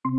Good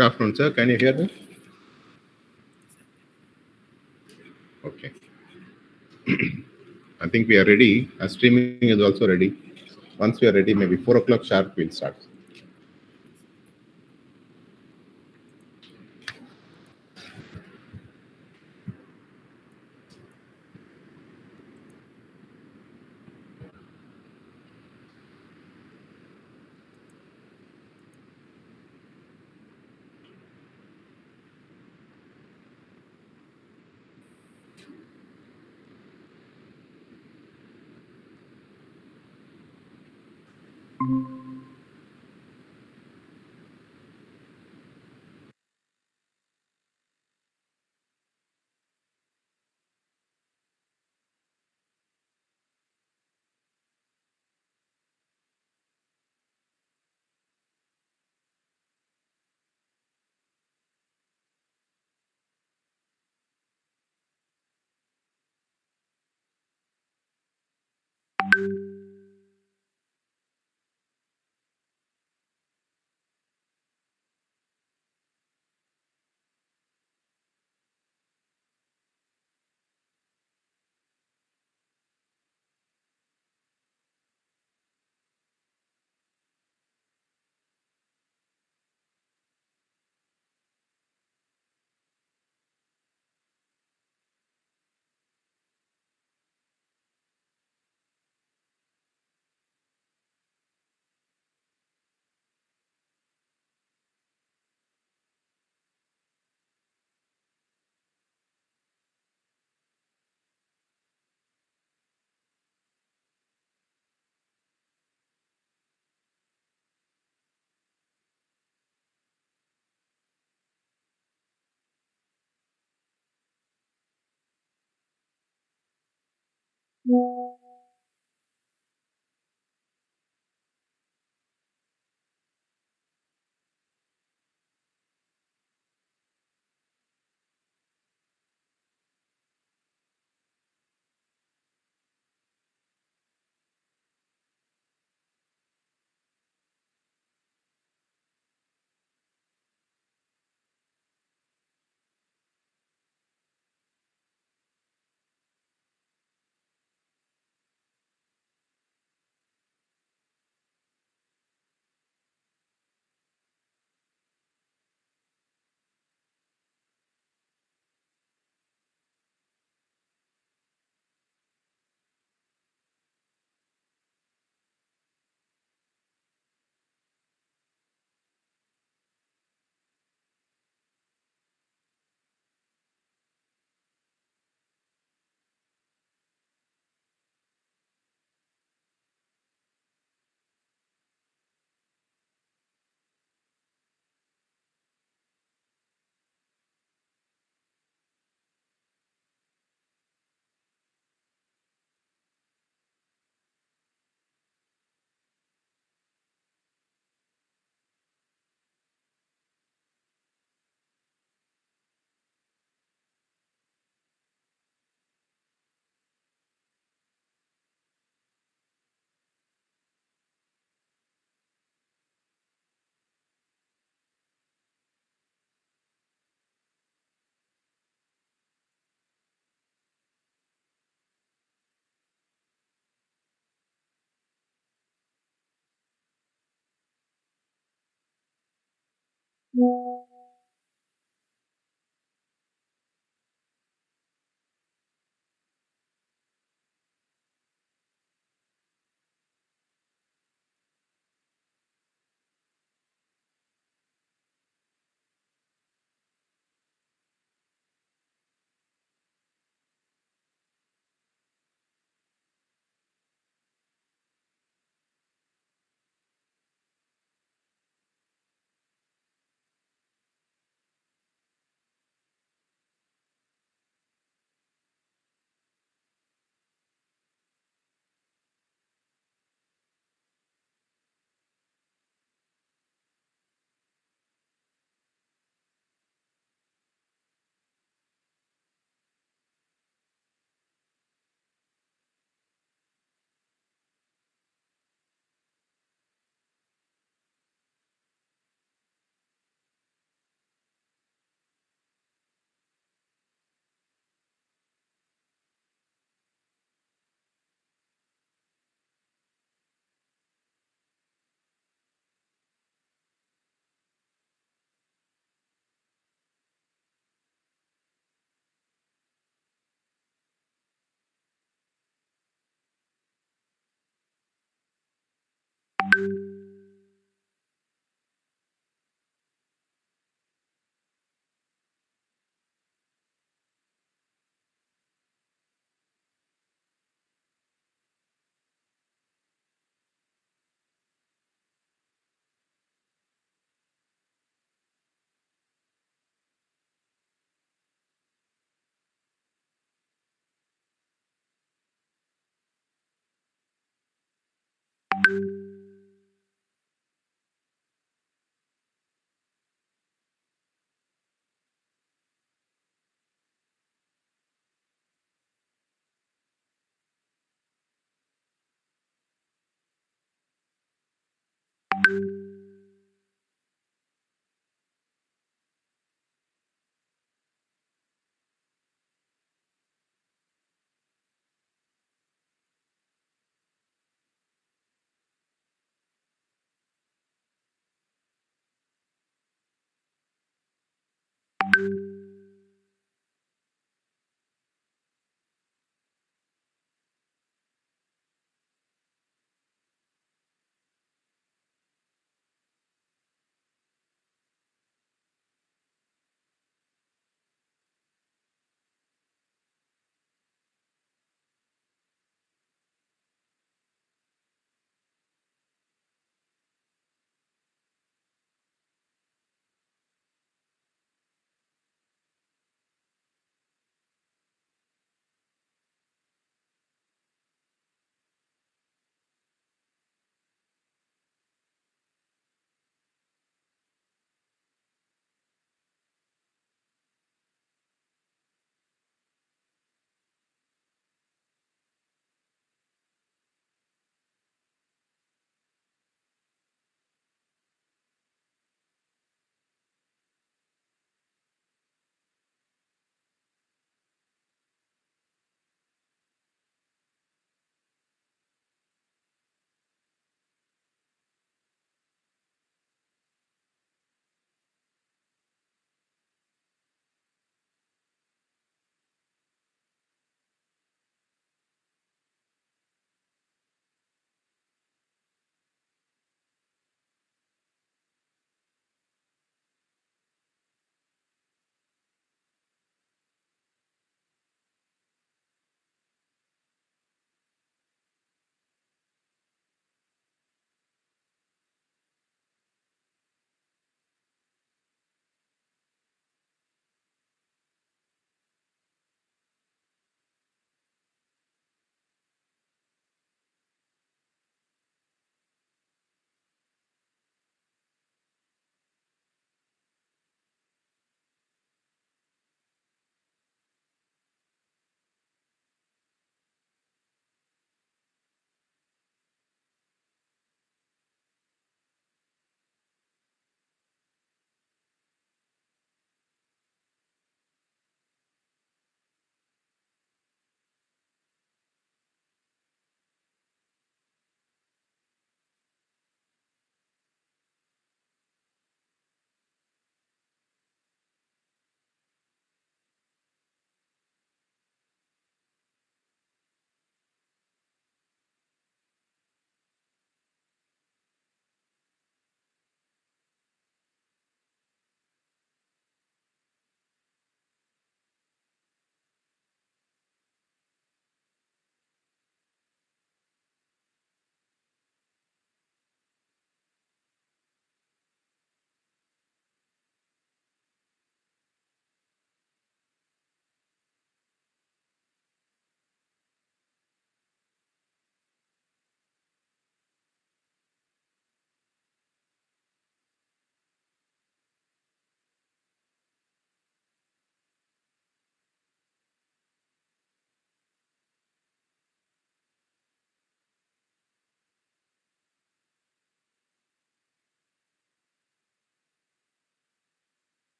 afternoon, sir. Can you hear me? Okay. I think we are ready. Our streaming is also ready. Once we are ready, maybe 4 o'clock sharp, we'll start.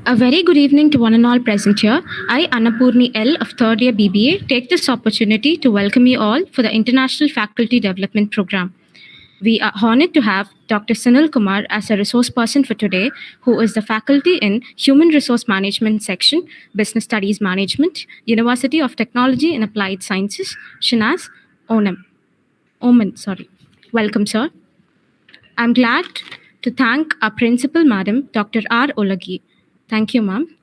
A very good evening to one and all present here. I, Annapurni L of third year BBA, take this opportunity to welcome you all for the International Faculty Development Program. We are honored to have Dr. Sunil Kumar as a resource person for today, who is the faculty in Human Resource Management section, Business Studies Management, University of Technology and Applied Sciences, Shinaz, Oman. Welcome, sir. I'm glad to thank our principal, Madam Dr. R. Olagi. Thank you, ma'am.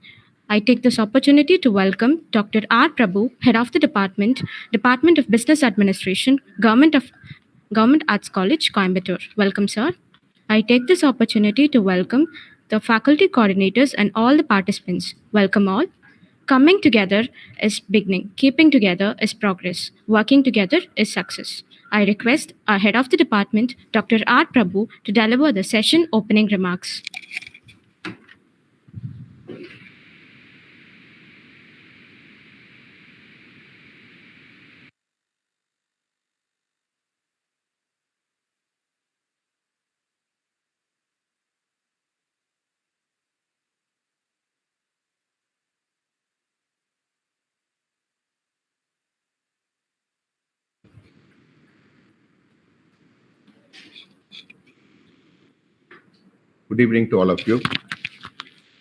I take this opportunity to welcome Dr. R. Prabhu, Head of the Department, Department of Business Administration, Government Arts College, Coimbatore. Welcome, sir. I take this opportunity to welcome the faculty coordinators and all the participants. Welcome all. Coming together is beginning. Keeping together is progress. Working together is success. I request our Head of the Department, Dr. R. Prabhu, to deliver the session opening remarks. Good evening to all of you.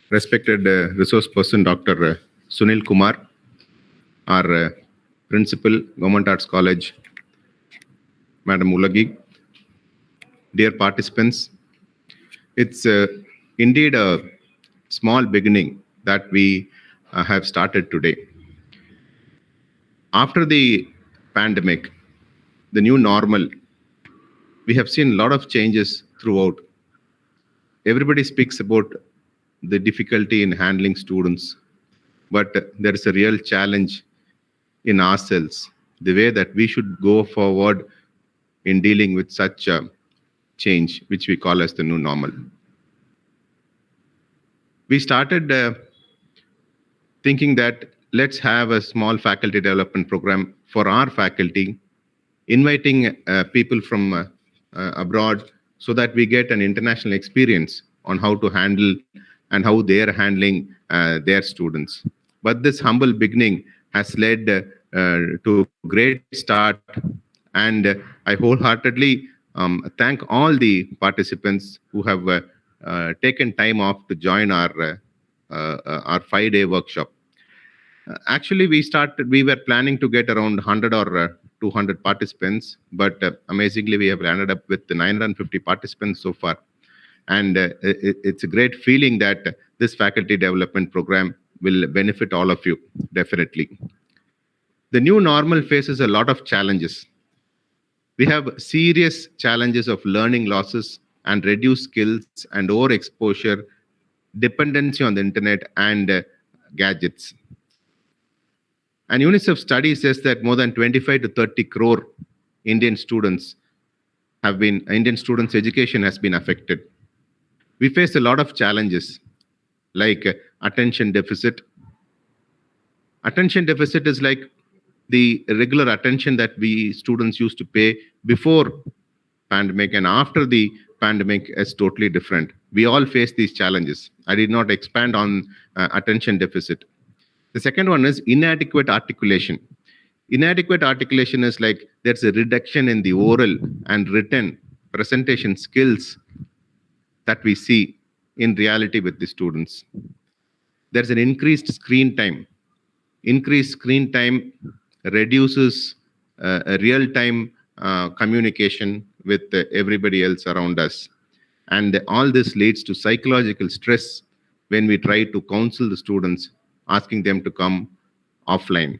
Respected resource person Dr. Sunil Kumar, our principal, Government Arts College, Madam Ulagi, dear participants, it's indeed a small beginning that we have started today. After the pandemic, the new normal, we have seen a lot of changes throughout. Everybody speaks about the difficulty in handling students, but there is a real challenge in ourselves, the way that we should go forward in dealing with such a change, which we call as the new normal. We started thinking that let's have a small faculty development program for our faculty, inviting people from abroad so that we get an international experience on how to handle and how they are handling their students. But this humble beginning has led to great start, and I wholeheartedly thank all the participants who have taken time off to join our 5-day workshop. Actually, we were planning to get around 100 or 200 participants, but amazingly, we have landed up with 950 participants so far. And it's a great feeling that this faculty development program will benefit all of you, definitely. The new normal faces a lot of challenges. We have serious challenges of learning losses and reduced skills and overexposure, dependency on the internet and gadgets. And UNICEF study says that more than 25 to 30 crore Indian students education has been affected. We face a lot of challenges like attention deficit. Attention deficit is like the regular attention that we students used to pay before pandemic, and after the pandemic is totally different. We all face these challenges. I did not expand on attention deficit. The second one is inadequate articulation. Inadequate articulation is like there's a reduction in the oral and written presentation skills that we see in reality with the students. There's an increased screen time. Increased screen time reduces a real-time communication with everybody else around us. And all this leads to psychological stress when we try to counsel the students, asking them to come offline.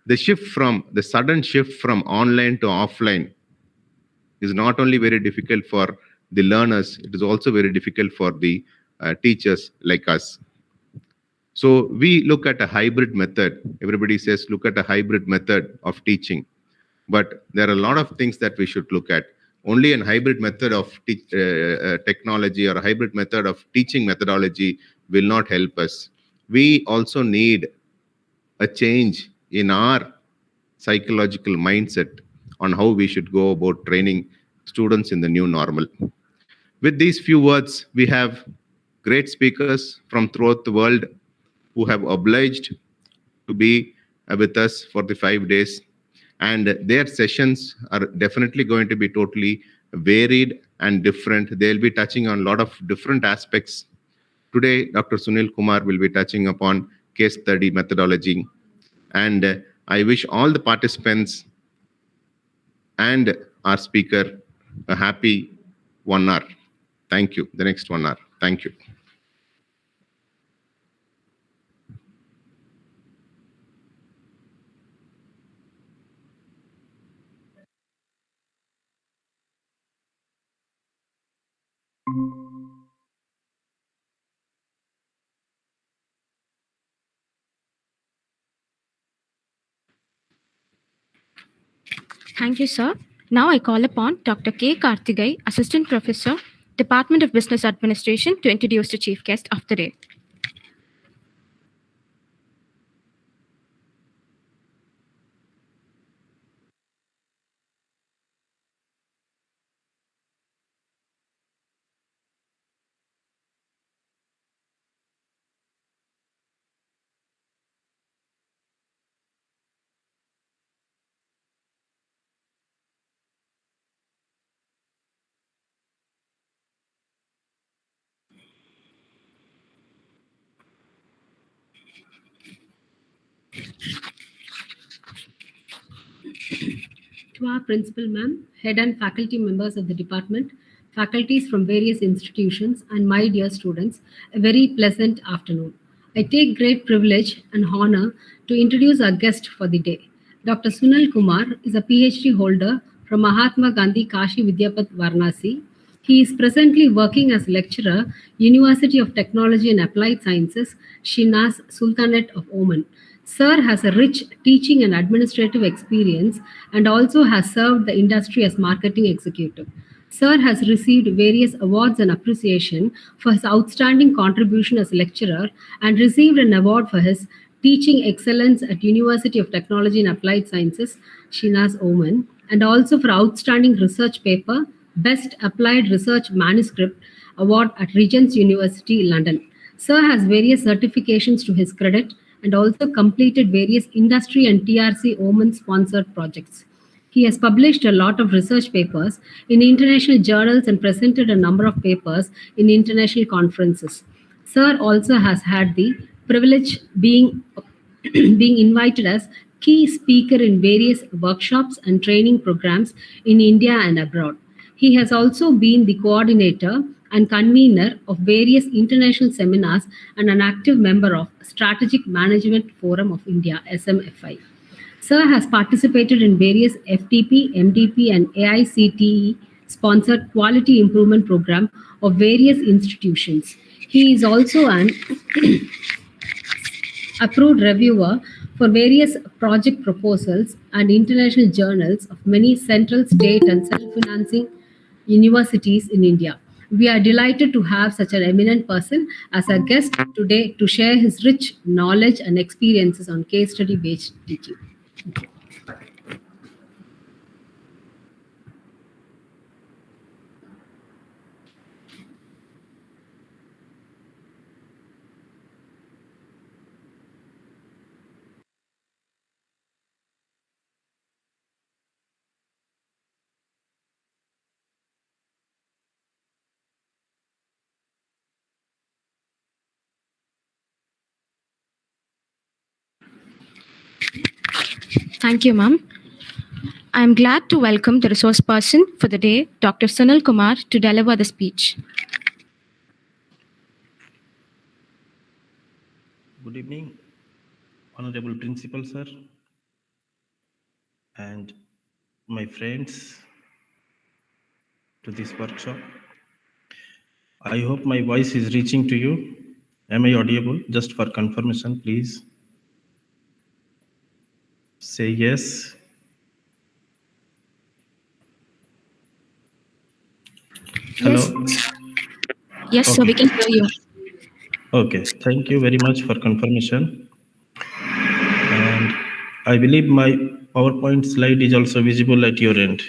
The sudden shift from online to offline is not only very difficult for the learners, it is also very difficult for the teachers like us. So we look at a hybrid method. Everybody says, look at a hybrid method of teaching. But there are a lot of things that we should look at. Only a hybrid method of technology or a hybrid method of teaching methodology will not help us. We also need a change in our psychological mindset on how we should go about training students in the new normal. With these few words, we have great speakers from throughout the world who have obliged to be with us for the 5 days. And their sessions are definitely going to be totally varied and different. They'll be touching on a lot of different aspects. Today, Dr. Sunil Kumar will be touching upon case study methodology. And I wish all the participants and our speaker a happy 1 hour. Thank you. The next 1 hour. Thank you. Thank you, sir. Now I call upon Dr. K. Karthigay, Assistant Professor, Department of Business Administration, to introduce the chief guest of the day. To our principal ma'am, head and faculty members of the department, faculties from various institutions, and my dear students, a very pleasant afternoon. I take great privilege and honor to introduce our guest for the day. Dr. Sunil Kumar is a PhD holder from Mahatma Gandhi Kashi Vidyapat Varanasi. He is presently working as lecturer, University of Technology and Applied Sciences, Shinas, Sultanate of Oman. Sir has a rich teaching and administrative experience and also has served the industry as marketing executive. Sir has received various awards and appreciation for his outstanding contribution as a lecturer and received an award for his teaching excellence at University of Technology and Applied Sciences, Shinas, Oman, and also for outstanding research paper, Best Applied Research Manuscript Award at Regent's University, London. Sir has various certifications to his credit and also completed various industry and TRC Oman sponsored projects. He has published a lot of research papers in international journals and presented a number of papers in international conferences. Sir also has had the privilege being being invited as key speaker in various workshops and training programs in India and abroad. He has also been the coordinator and convener of various international seminars and an active member of Strategic Management Forum of India, SMFI. Sir has participated in various FTP, MTP, and AICTE sponsored quality improvement program of various institutions. He is also an approved reviewer for various project proposals and international journals of many central, state, and self-financing universities in India. We are delighted to have such an eminent person as our guest today to share his rich knowledge and experiences on case study-based teaching. Thank you, ma'am. I am glad to welcome the resource person for the day, Dr. Sunil Kumar, to deliver the speech. Good evening, Honorable Principal Sir, and my friends to this workshop. I hope my voice is reaching to you. Am I audible? Just for confirmation, please. Say yes. Hello? Yes, sir, we can hear you. Okay, thank you very much for confirmation. And I believe my PowerPoint slide is also visible at your end.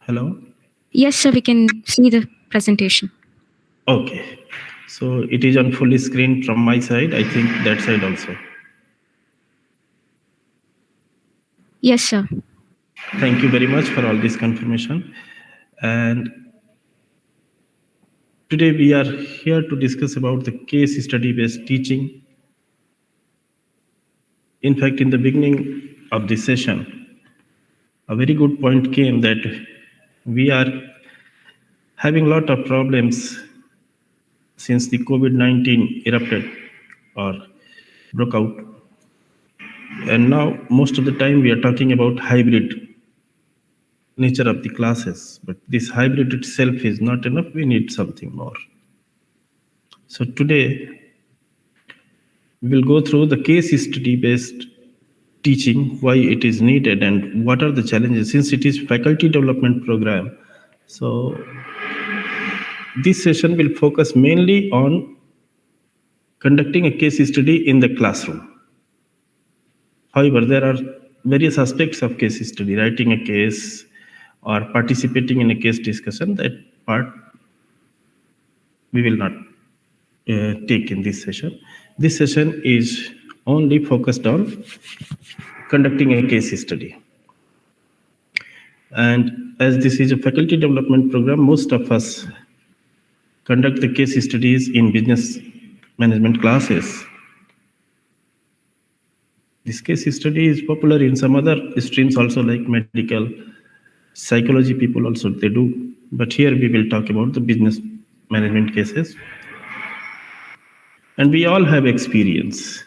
Hello? Yes, sir, we can see the presentation. Okay, so it is on full screen from my side. I think that side also. Yes, sir. Thank you very much for all this confirmation. And today we are here to discuss about the case study based teaching. In fact, in the beginning of this session, a very good point came that we are having a lot of problems since the COVID-19 erupted or broke out. And now most of the time we are talking about hybrid nature of the classes, but this hybrid itself is not enough. We need something more. So today we will go through the case study based teaching, why it is needed and what are the challenges, since it is faculty development program. So this session will focus mainly on conducting a case study in the classroom. However, there are various aspects of case study, writing a case or participating in a case discussion. That part we will not take in this session. This session is only focused on conducting a case study. And as this is a faculty development program, most of us conduct the case studies in business management classes. This case study is popular in some other streams also, like medical, psychology people also they do. But here we will talk about the business management cases. and we all have experience.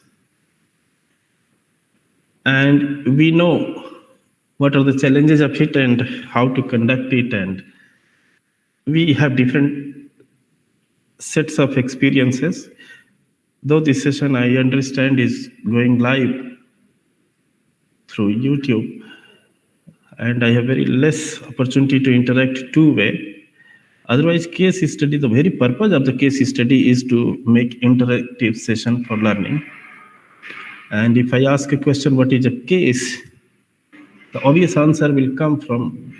And we know what are the challenges of it and how to conduct it. And we have different sets of experiences. Though this session, I understand, is going live through YouTube, and I have very less opportunity to interact two-way. Otherwise, case study, the very purpose of the case study is to make interactive session for learning. And if I ask a question, what is a case? The obvious answer will come from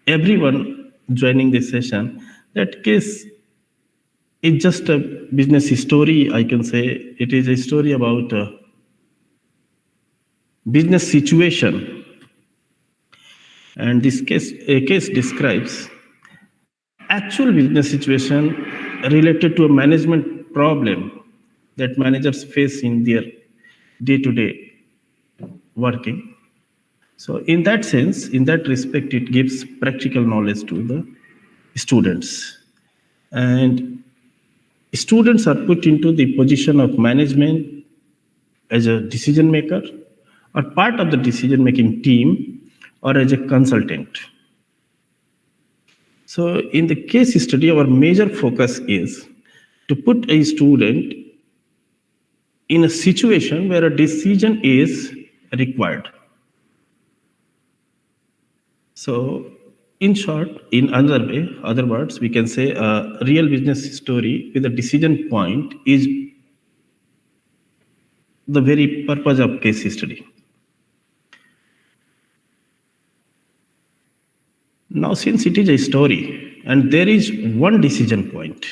everyone joining this session. That case is just a business story, I can say. It is a story about a business situation. And this case describes actual business situation related to a management problem that managers face in their day-to-day working. So in that sense, in that respect, it gives practical knowledge to the students. And students are put into the position of management as a decision maker or part of the decision-making team or as a consultant. So in the case study, our major focus is to put a student in a situation where a decision is required. So in short, in other words, we can say a real business story with a decision point is the very purpose of case study. Now, since it is a story and there is one decision point,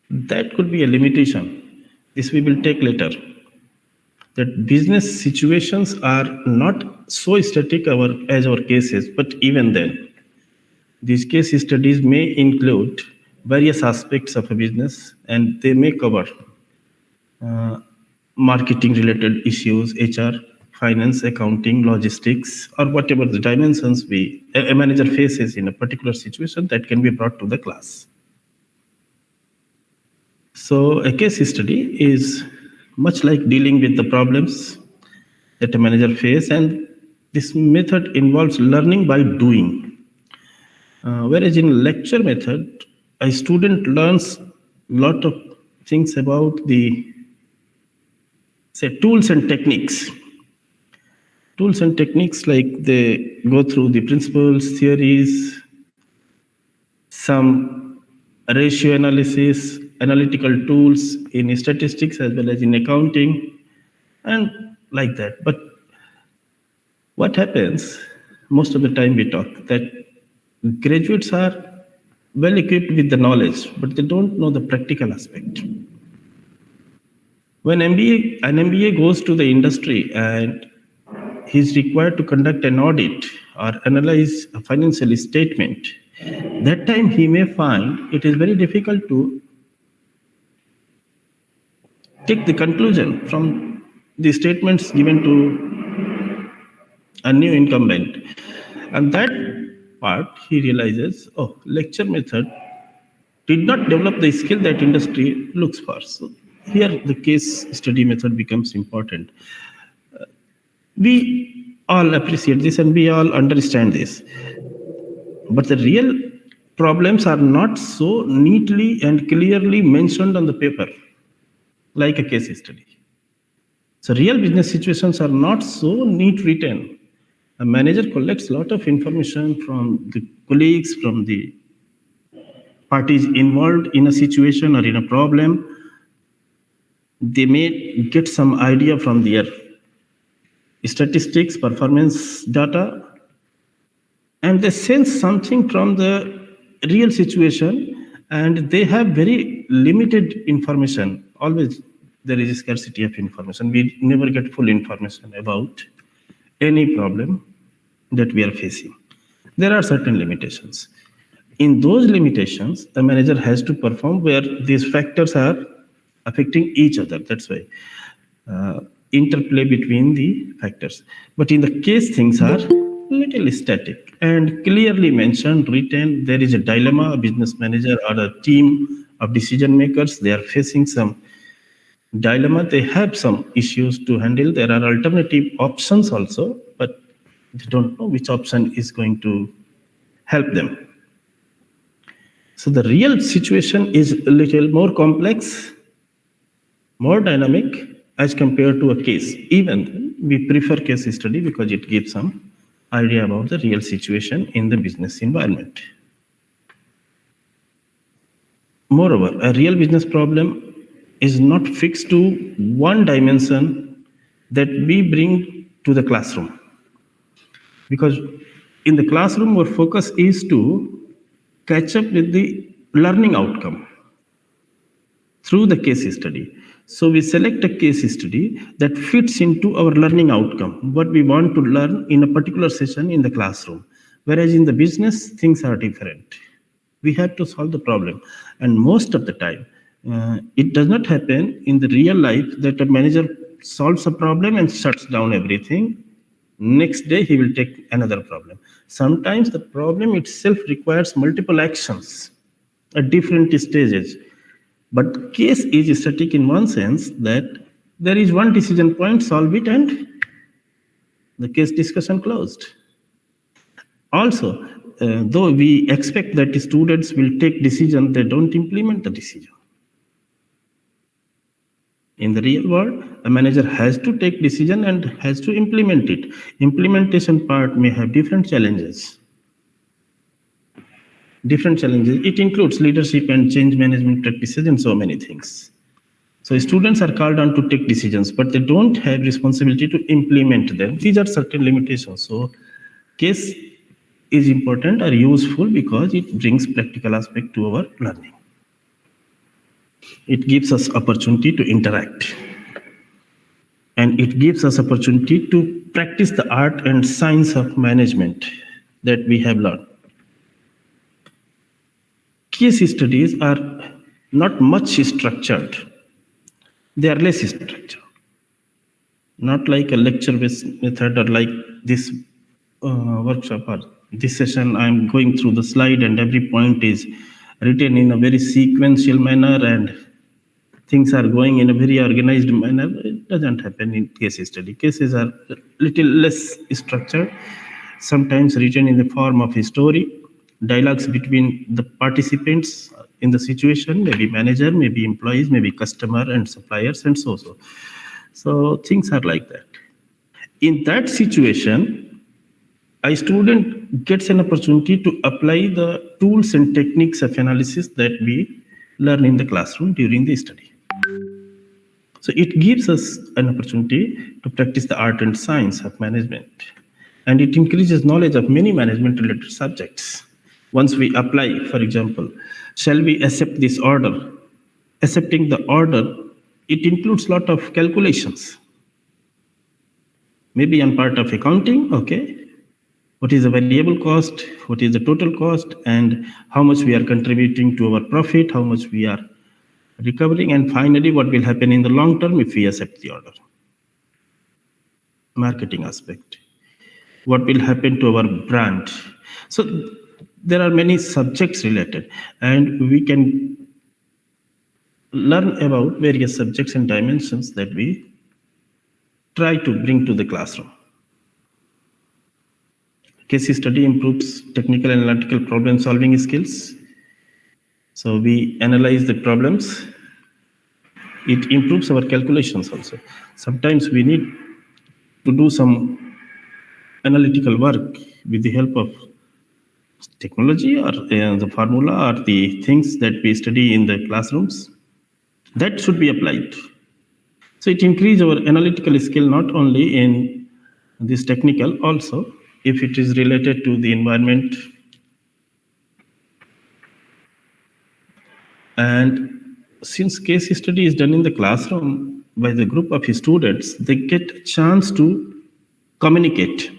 that could be a limitation. This we will take later. That business situations are not so static as our cases, but even then, these case studies may include various aspects of a business, and they may cover marketing related issues, HR, finance, accounting, logistics, or whatever the dimensions a manager faces in a particular situation that can be brought to the class. So a case study is much like dealing with the problems that a manager faces, and this method involves learning by doing. Whereas in lecture method, a student learns a lot of things about the, say, tools and techniques. Tools and techniques, like they go through the principles, theories, some ratio analysis, analytical tools in statistics as well as in accounting, and like that. But what happens most of the time, we talk that graduates are well equipped with the knowledge, but they don't know the practical aspect. When an MBA goes to the industry and he's required to conduct an audit or analyze a financial statement, that time he may find it is very difficult to take the conclusion from the statements given to a new incumbent. And that part, he realizes, oh, lecture method did not develop the skill that industry looks for. So here the case study method becomes important. We all appreciate this and we all understand this. But the real problems are not so neatly and clearly mentioned on the paper, like a case study. So real business situations are not so neat written. A manager collects a lot of information from the colleagues, from the parties involved in a situation or in a problem. They may get some idea from their statistics, performance data, and they sense something from the real situation, and they have very limited information. Always there is a scarcity of information. We never get full information about any problem that we are facing. There are certain limitations. In those limitations, the manager has to perform where these factors are affecting each other. That's why interplay between the factors. But in the case, things are little static and clearly mentioned, written. There is a dilemma a business manager or a team of decision makers. They are facing some dilemma. They have some issues to handle. There are alternative options also, but they don't know which option is going to help them. So the real situation is a little more complex, more dynamic as compared to a case. Even then, we prefer case study because it gives some idea about the real situation in the business environment. Moreover, a real business problem is not fixed to one dimension that we bring to the classroom. Because in the classroom, our focus is to catch up with the learning outcome through the case study. So we select a case study that fits into our learning outcome, what we want to learn in a particular session in the classroom. Whereas in the business, things are different. We have to solve the problem. And most of the time, it does not happen in the real life that a manager solves a problem and shuts down everything. Next day, he will take another problem. Sometimes the problem itself requires multiple actions at different stages. But case is static in one sense that there is one decision point, solve it, and the case discussion closed. Also, though we expect that the students will take decision, they don't implement the decision. In the real world, a manager has to take decision and has to implement it. Implementation part may have different challenges. It includes leadership and change management practices and so many things. So students are called on to take decisions, but they don't have responsibility to implement them. These are certain limitations. So case is important or useful because it brings practical aspect to our learning. It gives us opportunity to interact. And it gives us opportunity to practice the art and science of management that we have learned. Case studies are not much structured. They are less structured. Not like a lecture-based method or like this workshop or this session. I'm going through the slide and every point is written in a very sequential manner and things are going in a very organized manner. It doesn't happen in case study. Cases are a little less structured, sometimes written in the form of a story, dialogues between the participants in the situation, maybe manager, maybe employees, maybe customer and suppliers and so. So things are like that. In that situation, a student gets an opportunity to apply the tools and techniques of analysis that we learn in the classroom during the study. So it gives us an opportunity to practice the art and science of management. And it increases knowledge of many management-related subjects. Once we apply, for example, shall we accept this order? Accepting the order, it includes a lot of calculations. Maybe on part of accounting, okay. What is the variable cost? What is the total cost? And how much we are contributing to our profit? How much we are recovering? And finally, what will happen in the long term if we accept the order? Marketing aspect. What will happen to our brand? So there are many subjects related, and we can learn about various subjects and dimensions that we try to bring to the classroom. Case study improves technical and analytical problem solving skills. So we analyze the problems. It improves our calculations also. Sometimes we need to do some analytical work with the help of technology or the formula or the things that we study in the classrooms. That should be applied. So it increases our analytical skill not only in this technical, also if it is related to the environment. And since case study is done in the classroom by the group of students, they get a chance to communicate.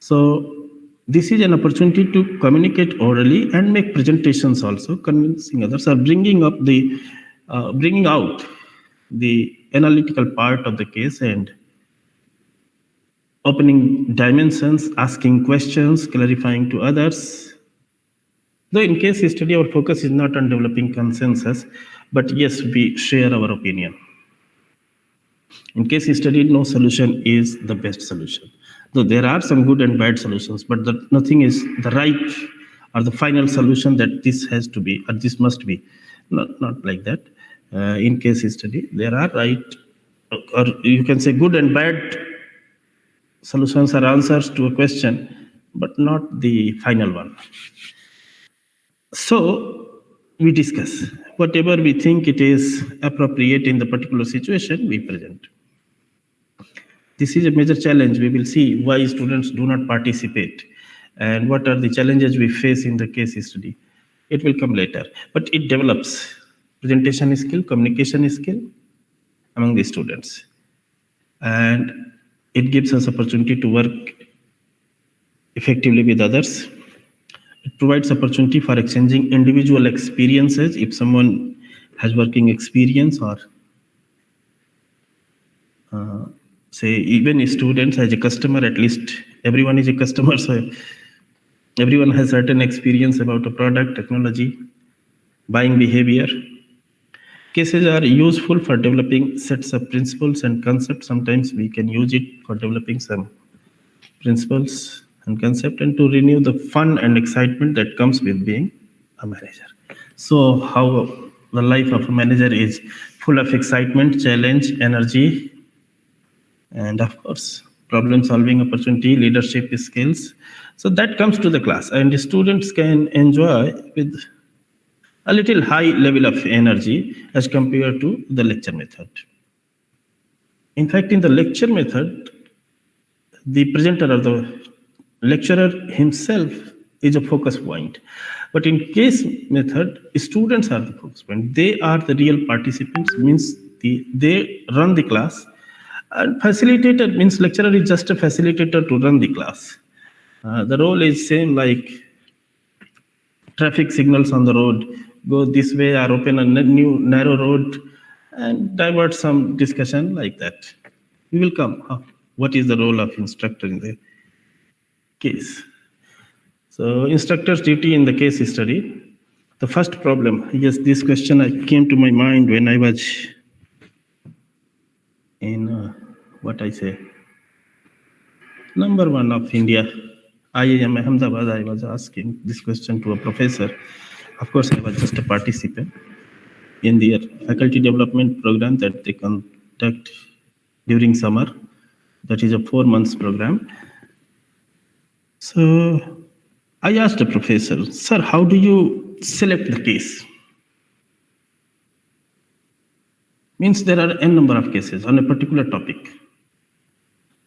So this is an opportunity to communicate orally and make presentations also, convincing others or bringing out the analytical part of the case and opening dimensions, asking questions, clarifying to others. Though in case study, our focus is not on developing consensus, but yes, we share our opinion. In case study, no solution is the best solution. Though there are some good and bad solutions, but nothing is the right or the final solution that this has to be or this must be. Not like that. In case study, there are right, or you can say good and bad solutions or answers to a question, but not the final one. So we discuss whatever we think it is appropriate in the particular situation, we present. This is a major challenge. We will see why students do not participate and what are the challenges we face in the case study. It will come later, but it develops presentation skill, communication skill among the students. And it gives us opportunity to work effectively with others. It provides opportunity for exchanging individual experiences. If someone has working experience or say even students as a customer, at least everyone is a customer, so everyone has certain experience about a product, technology, buying behavior. Cases are useful for developing sets of principles and concepts. Sometimes we can use it for developing some principles and concept and to renew the fun and excitement that comes with being a manager. So how the life of a manager is full of excitement, challenge, energy, and of course, problem solving opportunity, leadership skills. So that comes to the class and the students can enjoy with a little high level of energy as compared to the lecture method. In fact, in the lecture method, the presenter or the lecturer himself is a focus point. But in case method, students are the focus point. They are the real participants, means they run the class. And facilitator means lecturer is just a facilitator to run the class. The role is same like traffic signals on the road. Go this way or open a new narrow road and divert some discussion like that. We will come. What is the role of instructor in the case? So instructor's duty in the case study. The first problem, yes, this question came to my mind when I was in number one of India, IIM Ahmedabad. I was asking this question to a professor. Of course, I was just a participant in their faculty development program that they conduct during summer. That is a 4 months program. So I asked the professor, sir, how do you select the case? Means there are n number of cases on a particular topic.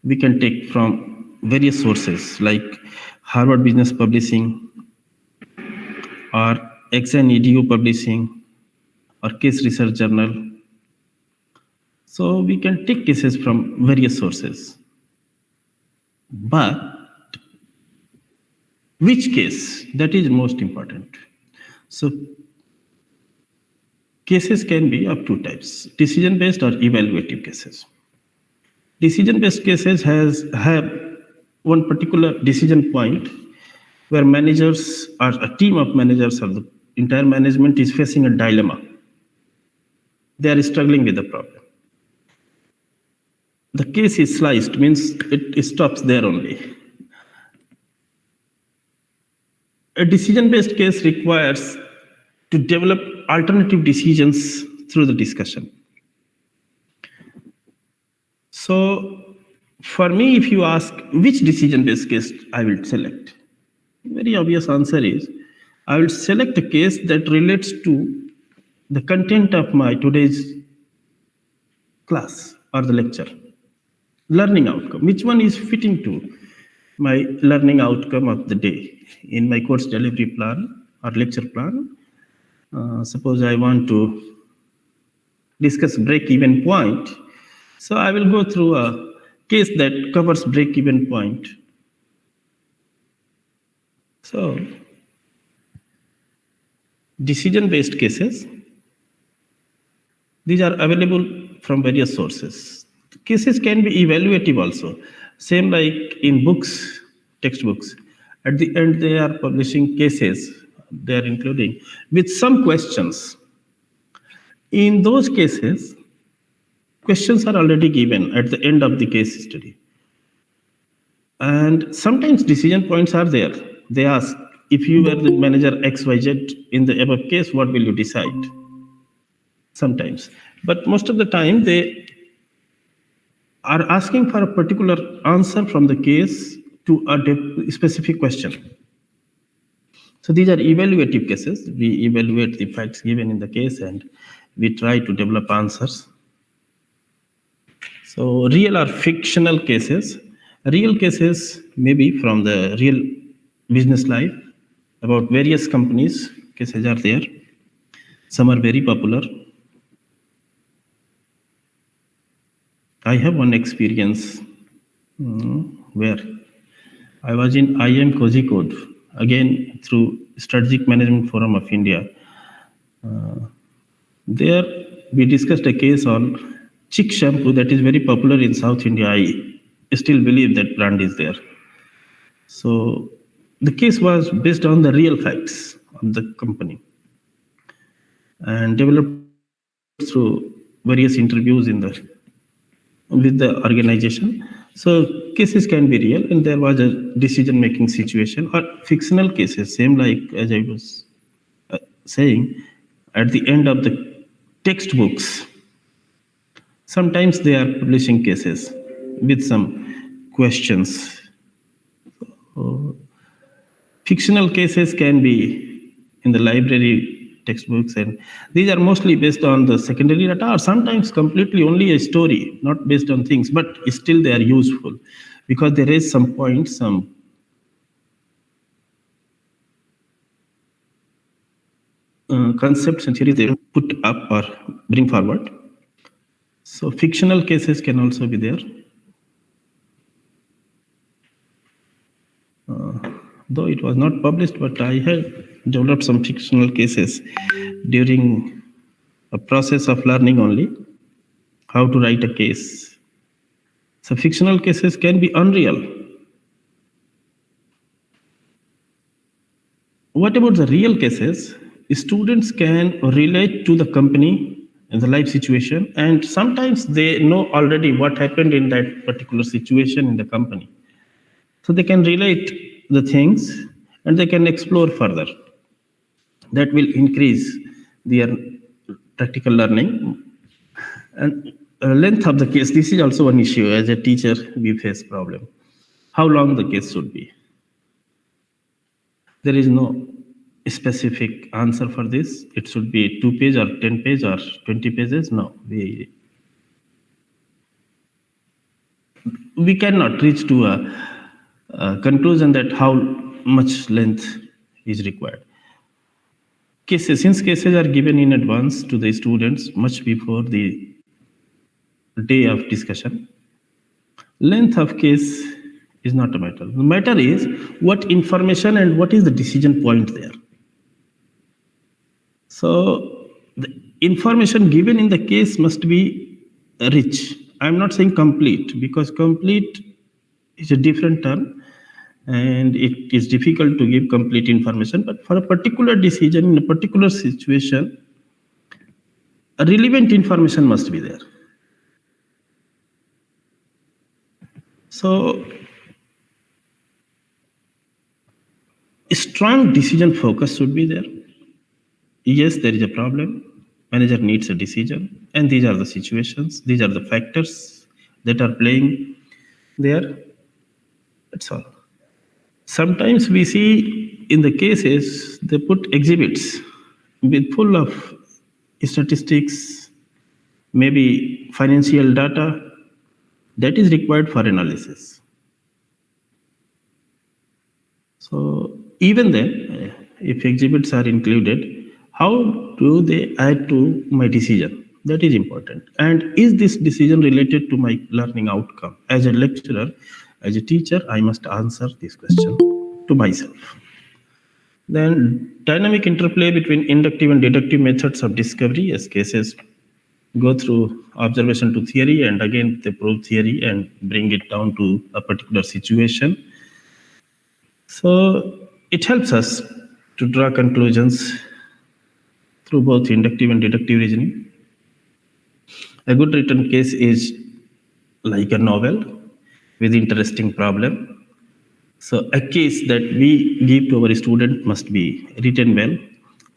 We can take from various sources like Harvard Business Publishing or XN Publishing or Case Research Journal. So we can take cases from various sources. But which case? That is most important. So cases can be of two types, decision-based or evaluative cases. Decision-based cases have one particular decision point where managers or a team of managers or the entire management is facing a dilemma. They are struggling with the problem. The case is sliced, means it stops there only. A decision-based case requires to develop alternative decisions through the discussion. So for me, if you ask which decision-based case I will select, very obvious answer is I will select a case that relates to the content of my today's class or the lecture. Learning outcome, which one is fitting to my learning outcome of the day in my course delivery plan or lecture plan. Suppose I want to discuss break-even point. So I will go through a case that covers break-even point. So decision-based cases, these are available from various sources. Cases can be evaluative also. Same like in books, textbooks. At the end, they are publishing cases they are including with some questions. In those cases, questions are already given at the end of the case study. And sometimes decision points are there. They ask, if you were the manager XYZ in the above case, what will you decide? Sometimes. But most of the time, they are asking for a particular answer from the case to a specific question. So these are evaluative cases. We evaluate the facts given in the case and we try to develop answers. So real or fictional cases. Real cases may be from the real business life about various companies. Cases are there. Some are very popular. I have one experience where I was in IM Kozhikode, again through Strategic Management Forum of India. There we discussed a case on Chick shampoo that is very popular in South India. I still believe that brand is there. So the case was based on the real facts of the company and developed through various interviews with the organization. So cases can be real and there was a decision-making situation, or fictional cases, same like as I was saying, at the end of the textbooks. Sometimes they are publishing cases with some questions. Fictional cases can be in the library textbooks, and these are mostly based on the secondary data, or sometimes completely only a story, not based on things, but still they are useful because there is some points, some concepts and theories they put up or bring forward. So fictional cases can also be there. Though it was not published, but I have developed some fictional cases during a process of learning only how to write a case. So fictional cases can be unreal. What about the real cases? Students can relate to the company and the life situation, and sometimes they know already what happened in that particular situation in the company. So they can relate the things and they can explore further. That will increase their practical learning. And length of the case, this is also an issue. As a teacher, we face problem. How long the case should be? There is no specific answer for this. It should be 2 page or 10 page or 20 pages. No, we cannot reach to a conclusion that how much length is required. Since cases are given in advance to the students much before the day of discussion, length of case is not a matter. The matter is what information and what is the decision point there. So the information given in the case must be rich. I'm not saying complete, because complete is a different term and it is difficult to give complete information. But for a particular decision in a particular situation, a relevant information must be there. So a strong decision focus should be there. Yes, there is a problem. Manager needs a decision, and these are the situations. These are the factors that are playing there. That's all. Sometimes we see in the cases they put exhibits with full of statistics, maybe financial data that is required for analysis. So even then, if exhibits are included, how do they add to my decision? That is important. And is this decision related to my learning outcome? As a lecturer, as a teacher, I must answer this question to myself. Then dynamic interplay between inductive and deductive methods of discovery, as cases go through observation to theory, and again they prove theory and bring it down to a particular situation. So it helps us to draw conclusions through both inductive and deductive reasoning. A good written case is like a novel with interesting problem. So a case that we give to our student must be written well,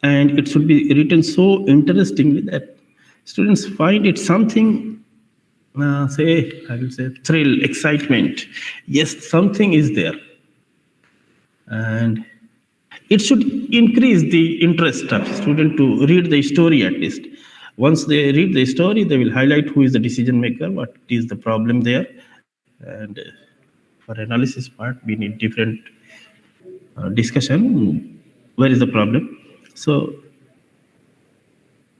and it should be written so interestingly that students find it something, I will say thrill, excitement. Yes, something is there. And it should increase the interest of student to read the story at least. Once they read the story, they will highlight who is the decision maker, what is the problem there. And for analysis part, we need different discussion. Where is the problem? So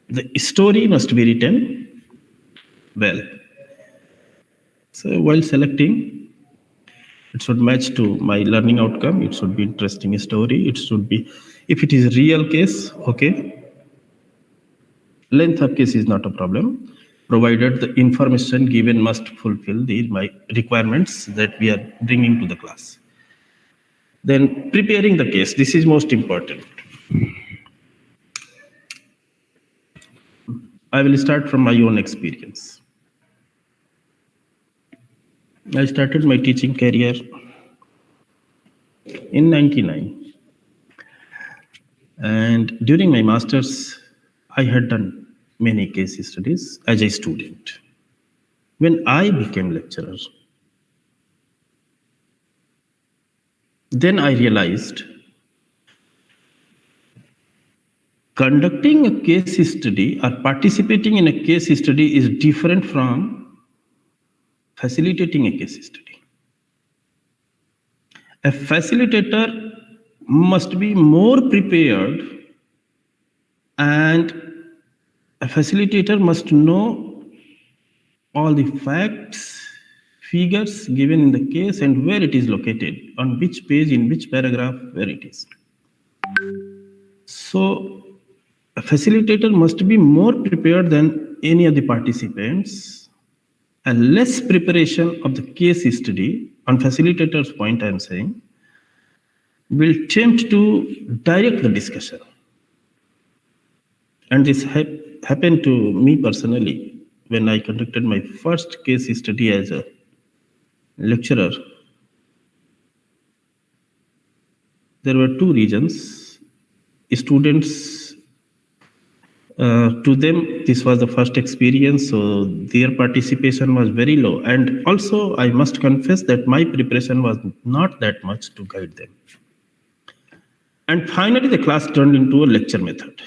the story must be written well. So while selecting, it should match to my learning outcome. It should be interesting story. It should be, if it is real case, okay. Length of case is not a problem, provided the information given must fulfill my requirements that we are bringing to the class. Then preparing the case, this is most important. I will start from my own experience. I started my teaching career in 99. And during my master's, I had done many case studies as a student. When I became lecturer, then I realized conducting a case study or participating in a case study is different from facilitating a case study. A facilitator must be more prepared, and a facilitator must know all the facts, figures given in the case and where it is located, on which page, in which paragraph, where it is. So a facilitator must be more prepared than any of the participants. A less preparation of the case study, on facilitator's point I am saying, will attempt to direct the discussion. And this happened to me personally when I conducted my first case study as a lecturer. There were two reasons. Students, to them, this was the first experience, so their participation was very low. And also, I must confess that my preparation was not that much to guide them. And finally, the class turned into a lecture method.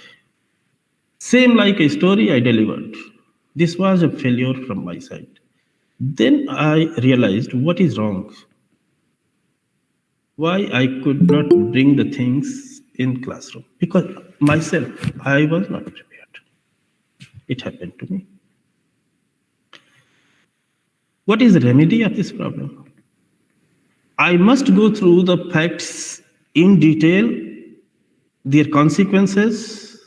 Same like a story I delivered. This was a failure from my side. Then I realized what is wrong. Why I could not bring the things in classroom. Because myself, I was not prepared. It happened to me. What is the remedy of this problem? I must go through the facts in detail, their consequences,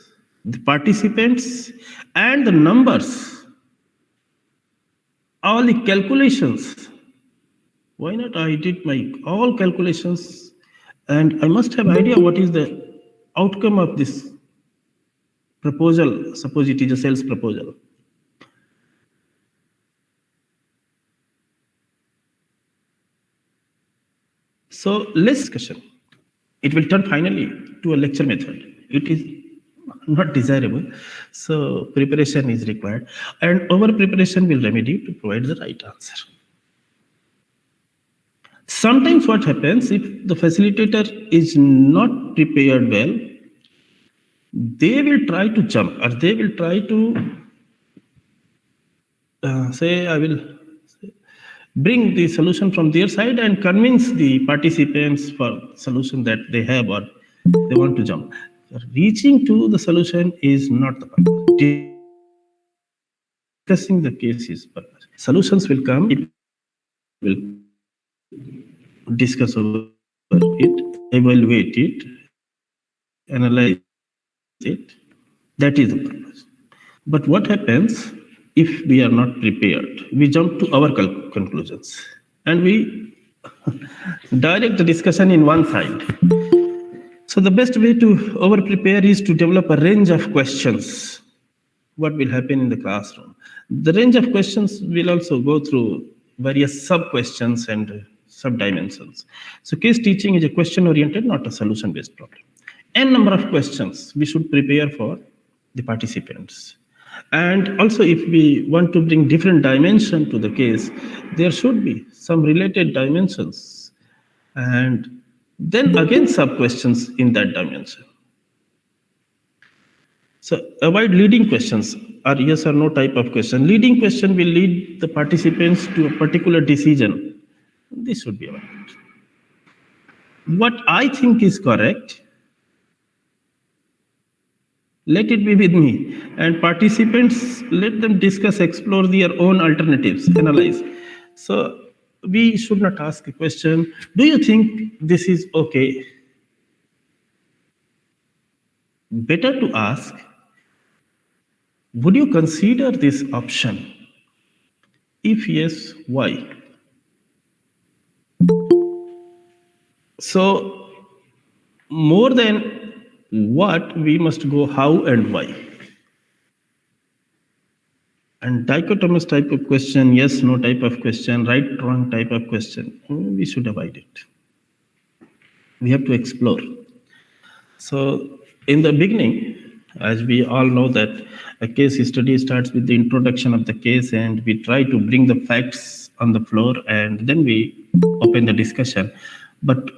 the participants, and the numbers, all the calculations. Why not? I did my all calculations, and I must have idea what is the outcome of this proposal. Suppose it is a sales proposal. So less discussion. It will turn finally to a lecture method. It is not desirable. So preparation is required, and over preparation will remedy to provide the right answer. Sometimes what happens, if the facilitator is not prepared well, they will try to jump, or they will try to I will bring the solution from their side and convince the participants for solution that they have, or they want to jump. Reaching to the solution is not the purpose. Discussing the case is purpose. Solutions will come, it will discuss over it, evaluate it, analyze it. That is the purpose. But what happens if we are not prepared? We jump to our conclusions and we direct the discussion in one side. So the best way to over-prepare is to develop a range of questions. What will happen in the classroom? The range of questions will also go through various sub-questions and sub-dimensions. So case teaching is a question-oriented, not a solution-based problem. N number of questions we should prepare for the participants. And also, if we want to bring different dimension to the case, there should be some related dimensions. And then again, sub-questions in that dimension. So avoid leading questions or yes or no type of question. Leading question will lead the participants to a particular decision. This should be avoided. What I think is correct, let it be with me. And participants, let them discuss, explore their own alternatives, analyze. So we should not ask a question, do you think this is okay? Better to ask, would you consider this option? If yes, why? So, more than what, we must go how and why. And dichotomous type of question, yes, no type of question, right, wrong type of question, we should avoid it. We have to explore. So, in the beginning, as we all know that a case study starts with the introduction of the case and we try to bring the facts on the floor and then we open the discussion. But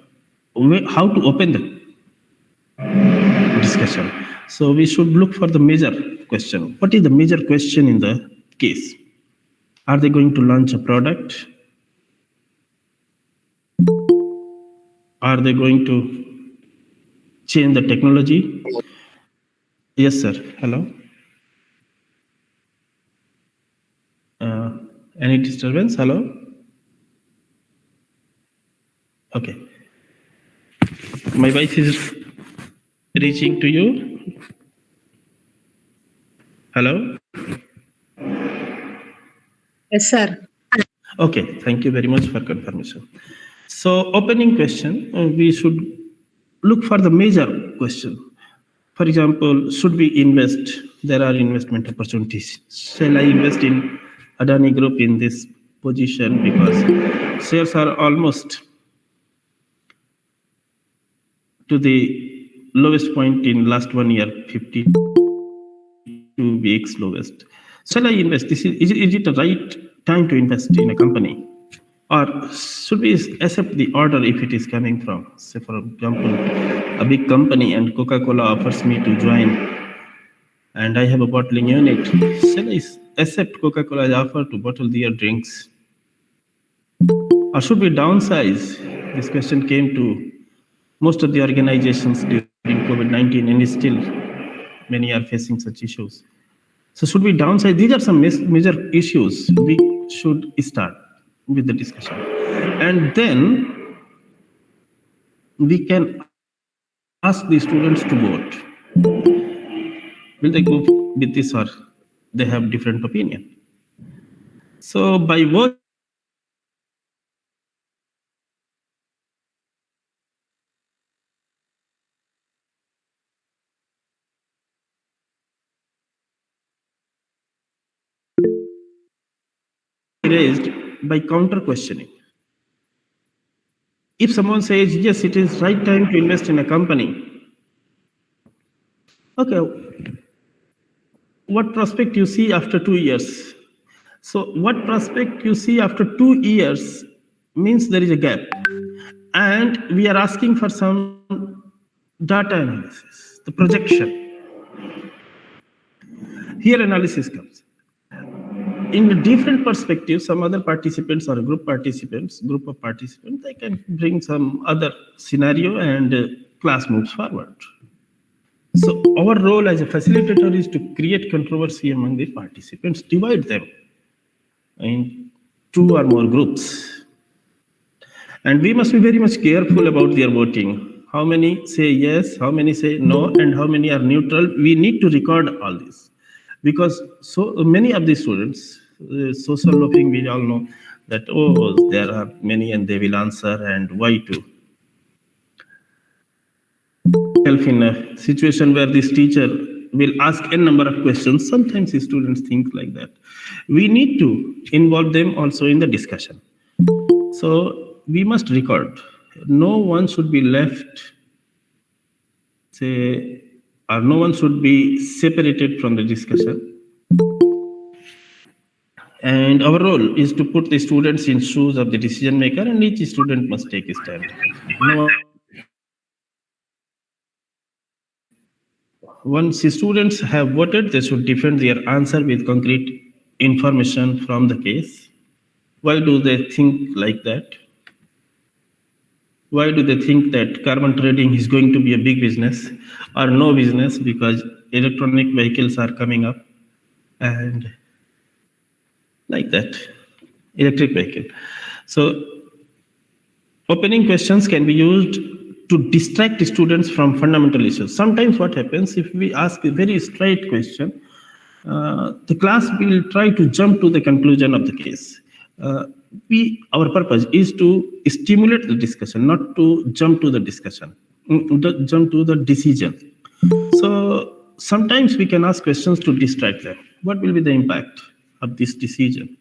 how to open the discussion? So we should look for the major question. What is the major question in the case? Are they going to launch a product? Are they going to change the technology? Yes, sir. Hello. Any disturbance? Hello. Okay. My voice is reaching to you. Hello. Yes, sir. Okay. Thank you very much for confirmation. So, opening question, we should look for the major question. For example, should we invest? There are investment opportunities. Shall I invest in Adani Group in this position because shares are almost to the lowest point in last 1 year, 52 weeks lowest. Shall I invest? Is it the right time to invest in a company? Or should we accept the order if it is coming from, say, for example, a big company and Coca-Cola offers me to join and I have a bottling unit. Shall I accept Coca-Cola's offer to bottle their drinks? Or should we downsize? This question came to most of the organizations during COVID-19 and still many are facing such issues. So should we downsize? These are some major issues we should start with the discussion. And then we can ask the students to vote. Will they go with this or they have different opinion? So by vote, raised by counter questioning. If someone says, yes, it is right time to invest in a company. Okay, what prospect you see after 2 years? So what prospect you see after 2 years means there is a gap. And we are asking for some data analysis, the projection. Here analysis comes. In a different perspective, some other participants or group of participants, they can bring some other scenario and class moves forward. So our role as a facilitator is to create controversy among the participants, divide them in 2 or more groups. And we must be very much careful about their voting. How many say yes, how many say no, and how many are neutral. We need to record all this. Because so many of the students, social loafing, we all know that, oh, there are many and they will answer and why too. myself in a situation where this teacher will ask n number of questions. Sometimes the students think like that. We need to involve them also in the discussion. So we must record. No one should be left, say, or no one should be separated from the discussion. And our role is to put the students in shoes of the decision maker, and each student must take a stand. Once the students have voted, they should defend their answer with concrete information from the case. Why do they think like that? Why do they think that carbon trading is going to be a big business or no business? Because electronic vehicles are coming up and like that, electric vehicle. So opening questions can be used to distract students from fundamental issues. Sometimes what happens, if we ask a very straight question, the class will try to jump to the conclusion of the case. Our purpose is to stimulate the discussion, not to jump to the discussion, jump to the decision. So sometimes we can ask questions to distract them. What will be the impact of this decision?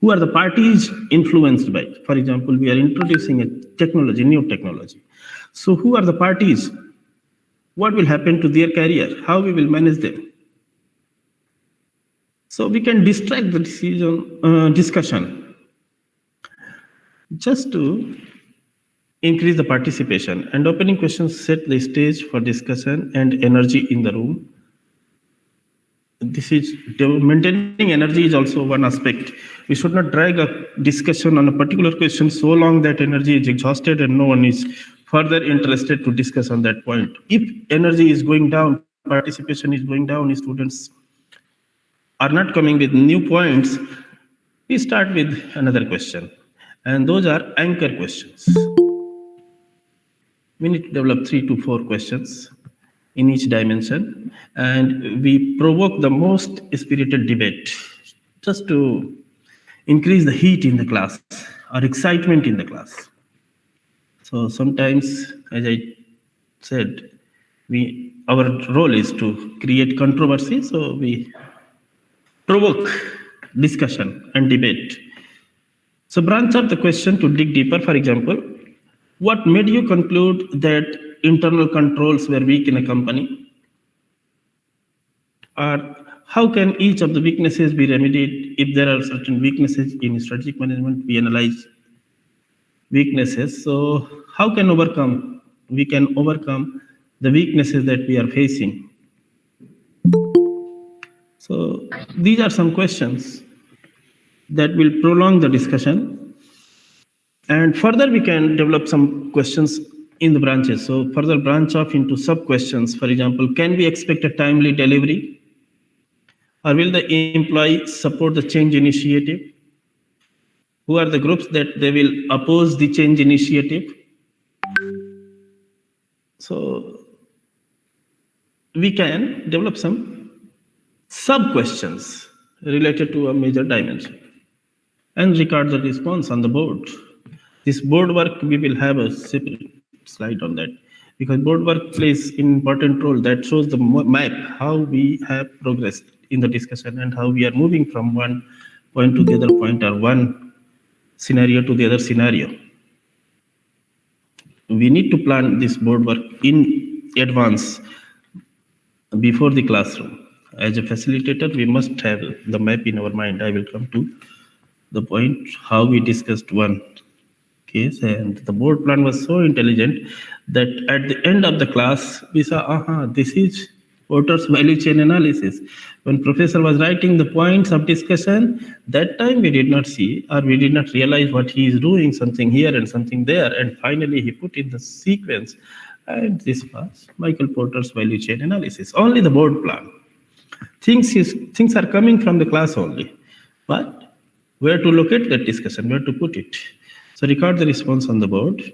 Who are the parties influenced by? For example, we are introducing a technology, new technology. So who are the parties? What will happen to their career? How we will manage them? So we can distract the discussion just to increase the participation. And opening questions set the stage for discussion and energy in the room. This is maintaining energy is also one aspect. We should not drag a discussion on a particular question so long that energy is exhausted and no one is further interested to discuss on that point. If energy is going down, participation is going down, students are not coming with new points, we start with another question. And those are anchor questions. We need to develop 3 to 4 questions in each dimension, and we provoke the most spirited debate just to increase the heat in the class or excitement in the class. So sometimes, as I said, our role is to create controversy, so we provoke discussion and debate. So branch up the question to dig deeper. For example, what made you conclude that internal controls were weak in a company? Or how can each of the weaknesses be remedied? If there are certain weaknesses in strategic management, we analyze weaknesses. So how can we can overcome the weaknesses that we are facing? So these are some questions that will prolong the discussion. And further, we can develop some questions in the branches. So further branch off into sub-questions. For example, can we expect a timely delivery? Or will the employee support the change initiative? Who are the groups that they will oppose the change initiative? So we can develop some sub-questions related to a major dimension and record the response on the board. This board work, we will have a separate slide on that, because board work plays an important role that shows the map, how we have progressed in the discussion and how we are moving from one point to the other point or one scenario to the other scenario. We need to plan this board work in advance before the classroom. As a facilitator, we must have the map in our mind. I will come to the point how we discussed one case, and the board plan was so intelligent that at the end of the class, we saw, this is Porter's value chain analysis. When professor was writing the points of discussion, that time we did not see, or we did not realize what he is doing, something here and something there. And finally, he put in the sequence, and this was Michael Porter's value chain analysis. Only the board plan. Things are coming from the class only, but where to locate that discussion, where to put it. So record the response on the board,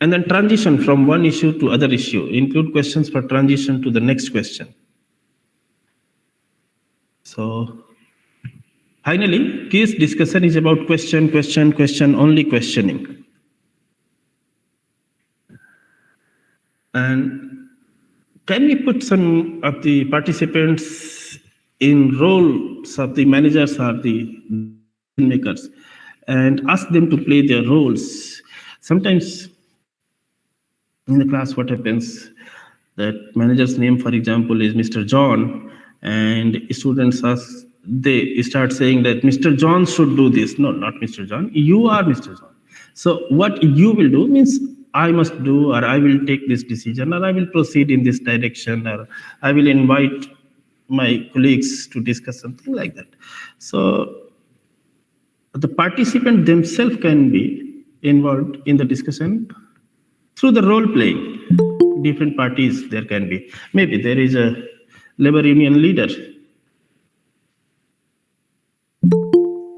and then transition from one issue to other issue. Include questions for transition to the next question. So finally, case discussion is about question, only questioning. And can we put some of the participants in roles of the managers or the makers and ask them to play their roles? Sometimes in the class, what happens that manager's name, for example, is Mr. John, and students they start saying that Mr. John should do this. No, not Mr. John. You are Mr. John. So what you will do means I must do, or I will take this decision, or I will proceed in this direction, or I will invite my colleagues to discuss something like that. So the participant themselves can be involved in the discussion through the role playing. Different parties there can be. Maybe there is a labor union leader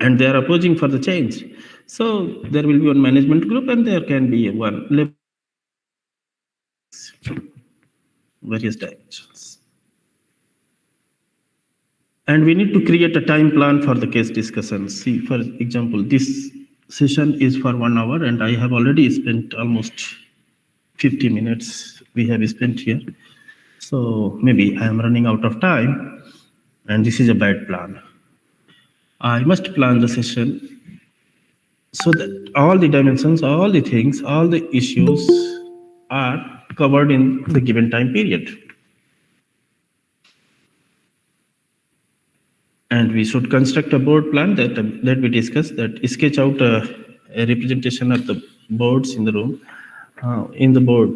and they are opposing for the change. So there will be one management group and there can be one labor, various dimensions. And we need to create a time plan for the case discussion. See, for example, this session is for 1 hour and I have already spent almost 50 minutes we have spent here. So maybe I am running out of time and this is a bad plan. I must plan the session so that all the dimensions, all the things, all the issues are covered in the given time period. And we should construct a board plan that we discussed, that sketch out a representation of the boards in the room. In the board,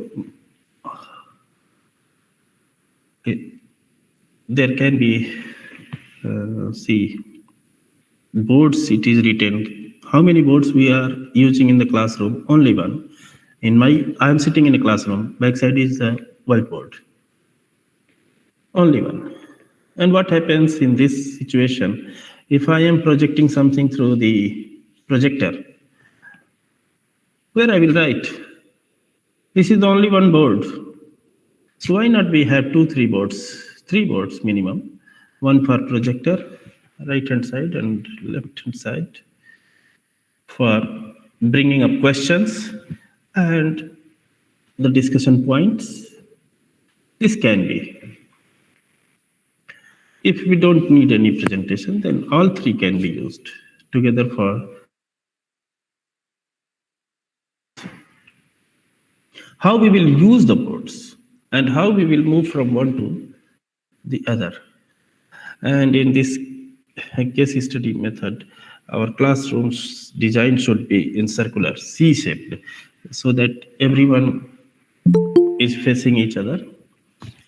there can be, boards, it is written. How many boards we are using in the classroom? Only one. I am sitting in a classroom, backside is a whiteboard. Only one. And what happens in this situation, if I am projecting something through the projector, where I will write? This is the only one board. So why not we have 2-3 boards, 3 boards minimum, one for projector, right hand side and left hand side, for bringing up questions and the discussion points. This can be. If we don't need any presentation, then all 3 can be used together for. How we will use the boards and how we will move from one to the other. And in this case study method, our classrooms design should be in circular, C-shaped, so that everyone is facing each other.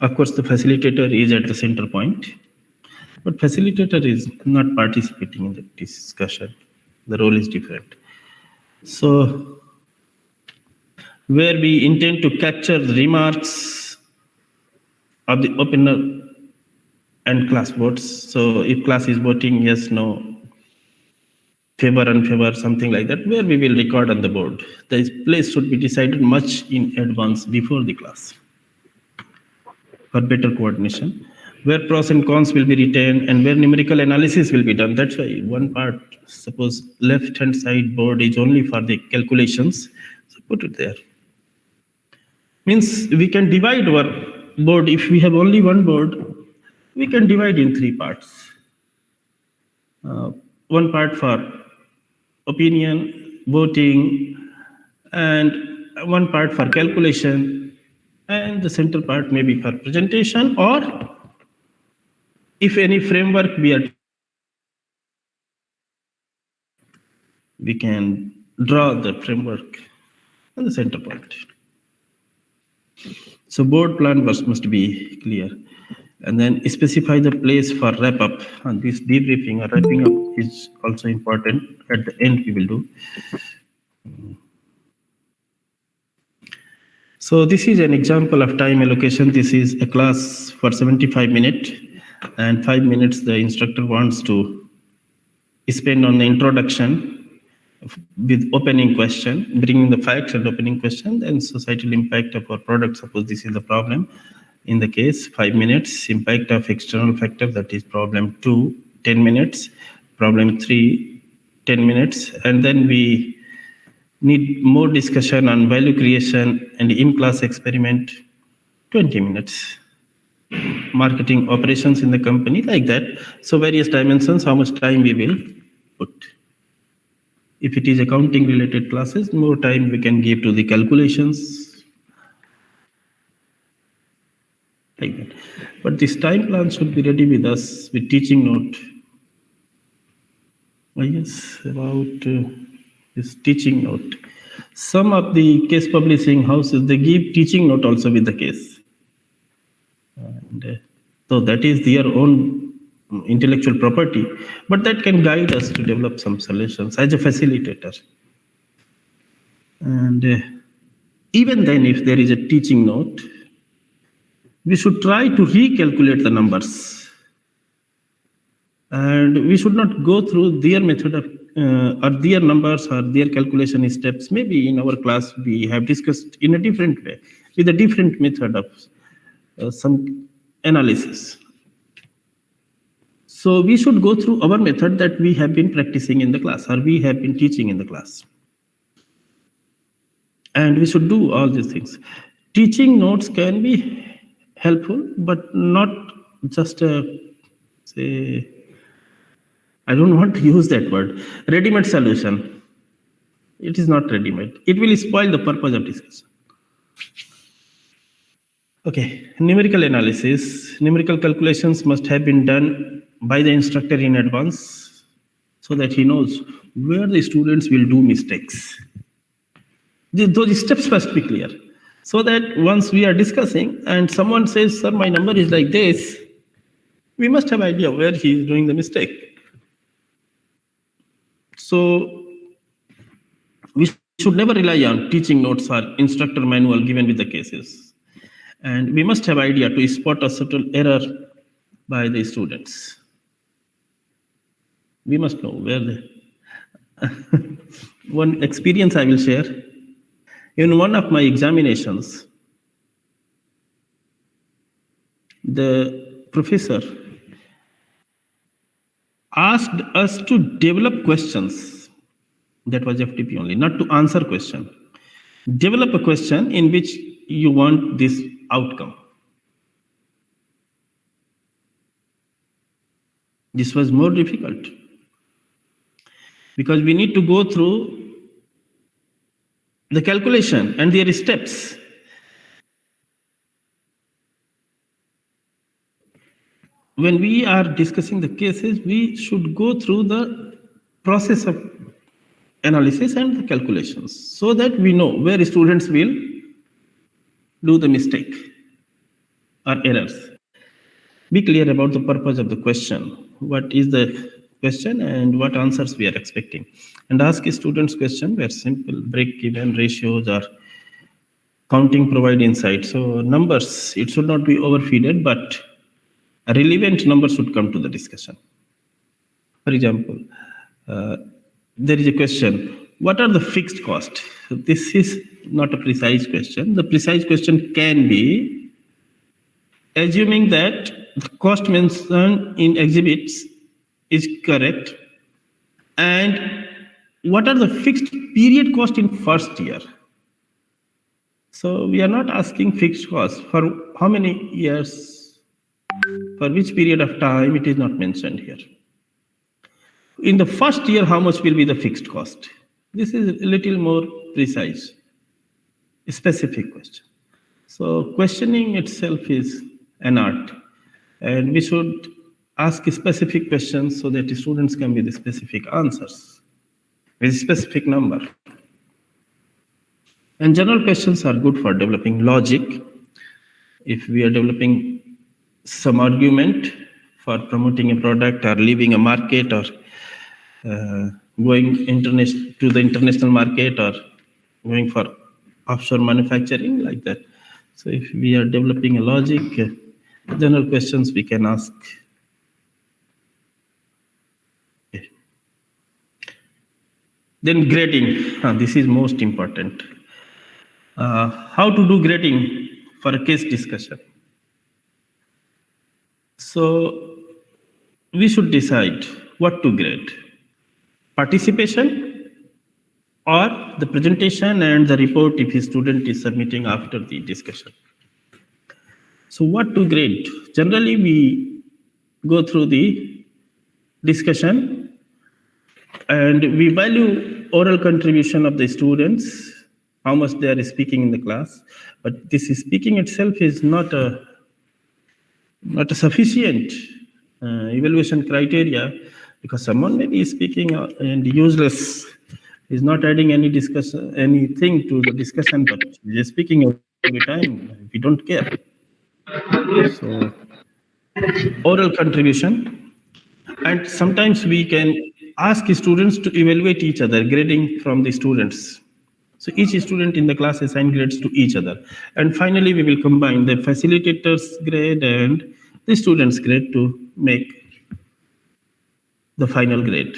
Of course, the facilitator is at the center point, but facilitator is not participating in the discussion. The role is different. So, where we intend to capture the remarks of the opener and class votes. So if class is voting yes, no, favor, unfavor, something like that, where we will record on the board. The place should be decided much in advance before the class for better coordination. Where pros and cons will be written and where numerical analysis will be done. That's why one part, suppose left-hand side board is only for the calculations, so put it there. Means we can divide our board. If we have only one board, we can divide in 3 parts. One part for opinion, voting, and one part for calculation, and the center part maybe for presentation, or if any framework we can draw the framework on the center point. So board plan must be clear. And then specify the place for wrap up. And this debriefing or wrapping up is also important. At the end, we will do. So this is an example of time allocation. This is a class for 75 minutes, and 5 minutes the instructor wants to spend on the introduction with opening question, bringing the facts and opening question, then societal impact of our product. Suppose this is the problem. In the case, 5 minutes, impact of external factor, that is problem 2, 10 minutes, problem 3, 10 minutes, and then we need more discussion on value creation and in-class experiment 20 minutes. Marketing operations in the company, like that. So various dimensions, how much time we will put. If it is accounting related classes, more time we can give to the calculations, like that. But this time plan should be ready with us with teaching note. Yes, about this teaching note. Some of the case publishing houses, they give teaching note also with the case. And so that is their own intellectual property, but that can guide us to develop some solutions as a facilitator. And even then, if there is a teaching note, we should try to recalculate the numbers. And we should not go through their method of, or their numbers or their calculation steps. Maybe in our class, we have discussed in a different way, with a different method of some analysis. So we should go through our method that we have been practicing in the class or we have been teaching in the class. And we should do all these things. Teaching notes can be helpful, but not just say, I don't want to use that word, ready-made solution. It is not ready-made. It will spoil the purpose of discussion. Okay, numerical analysis. Numerical calculations must have been done by the instructor in advance so that he knows where the students will do mistakes. Those steps must be clear. So that once we are discussing and someone says, sir, my number is like this, we must have idea where he is doing the mistake. So we should never rely on teaching notes or instructor manual given with the cases. And we must have idea to spot a subtle error by the students. We must know where the one experience I will share. In one of my examinations, the professor asked us to develop questions. That was FTP only, not to answer question. Develop a question in which you want this outcome. This was more difficult because we need to go through the calculation and their steps. When we are discussing the cases, we should go through the process of analysis and the calculations so that we know where students will do the mistake or errors. Be clear about the purpose of the question. What is the question and what answers we are expecting? And ask students question where simple break-even ratios or counting provide insight. So numbers, it should not be overfeeded, but a relevant number should come to the discussion. For example, there is a question, what are the fixed costs? So this is not a precise question. The precise question can be assuming that the cost mentioned in exhibits is correct, and what are the fixed period cost in first year? So we are not asking fixed cost for how many years, for which period of time, it is not mentioned here. In the first year, how much will be the fixed cost? This is a little more precise, a specific question. So questioning itself is an art, and we should ask specific questions so that the students can be the specific answers with a specific number. And general questions are good for developing logic. If we are developing some argument for promoting a product or leaving a market or going to the international market or going for offshore manufacturing, like that. So if we are developing a logic, general questions we can ask. Okay. Then grading, this is most important. How to do grading for a case discussion? So we should decide what to grade. Participation or the presentation and the report if a student is submitting after the discussion. So what to grade? Generally, we go through the discussion and we value oral contribution of the students, how much they are speaking in the class. But this speaking itself is not a sufficient evaluation criteria, because someone may be speaking and useless, is not adding anything to the discussion, but they're speaking every time. We don't care. So oral contribution, and sometimes we can ask students to evaluate each other, grading from the students. So each student in the class assign grades to each other. And finally, we will combine the facilitator's grade and the student's grade to make the final grade.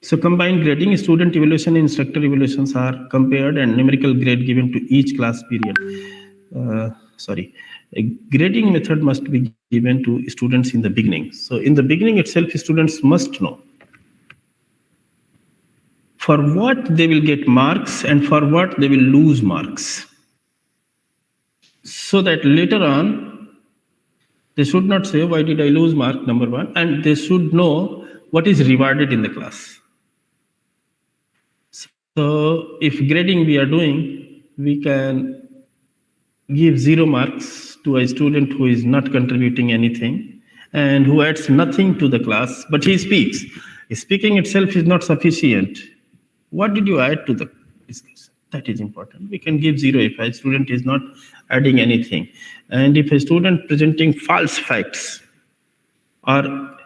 So combined grading, student evaluation and instructor evaluations are compared and numerical grade given to each class period. A grading method must be given to students in the beginning. So in the beginning itself, students must know for what they will get marks and for what they will lose marks, so that later on they should not say, why did I lose mark, number one, and they should know what is rewarded in the class. So if grading we are doing, we can give 0 marks to a student who is not contributing anything and who adds nothing to the class, but he speaks. Speaking itself is not sufficient. What did you add to the discussion? That is important. We can give 0 if a student is not adding anything. And if a student presenting false facts or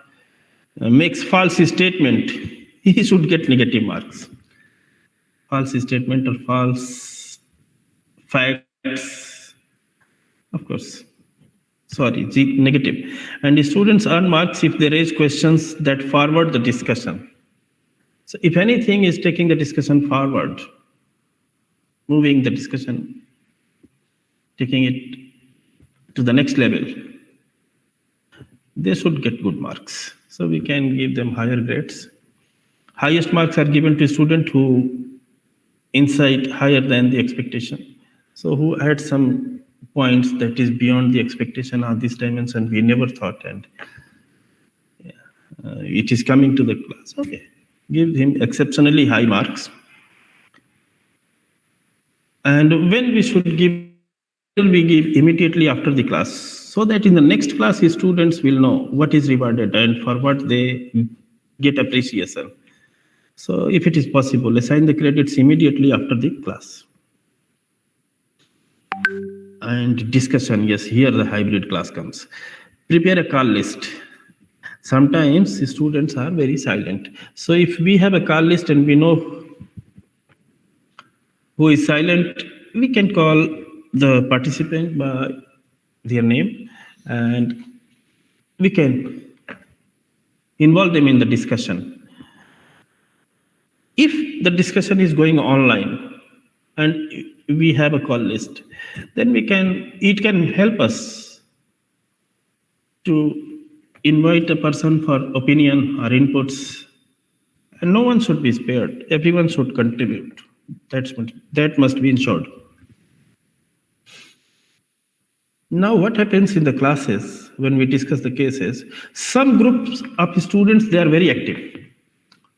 makes false statement, he should get negative marks. False statement or false facts, of course, negative. And the students earn marks if they raise questions that forward the discussion. So if anything is taking the discussion forward, moving the discussion, taking it to the next level, they should get good marks. So we can give them higher grades. Highest marks are given to student who insight higher than the expectation. So who had some points that is beyond the expectation of this dimension we never thought, and it is coming to the class. Okay, give him exceptionally high marks. And when we should give, we give immediately after the class, so that in the next class his students will know what is rewarded and for what they get appreciation. So if it is possible, assign the credits immediately after the class. And discussion, yes, here the hybrid class comes. Prepare a call list. Sometimes the students are very silent. So if we have a call list and we know who is silent, we can call the participant by their name and we can involve them in the discussion. If the discussion is going online and we have a call list, then it can help us to invite a person for opinion or inputs, and no one should be spared. Everyone should contribute. That must be ensured. Now, what happens in the classes when we discuss the cases? Some groups of students, they are very active.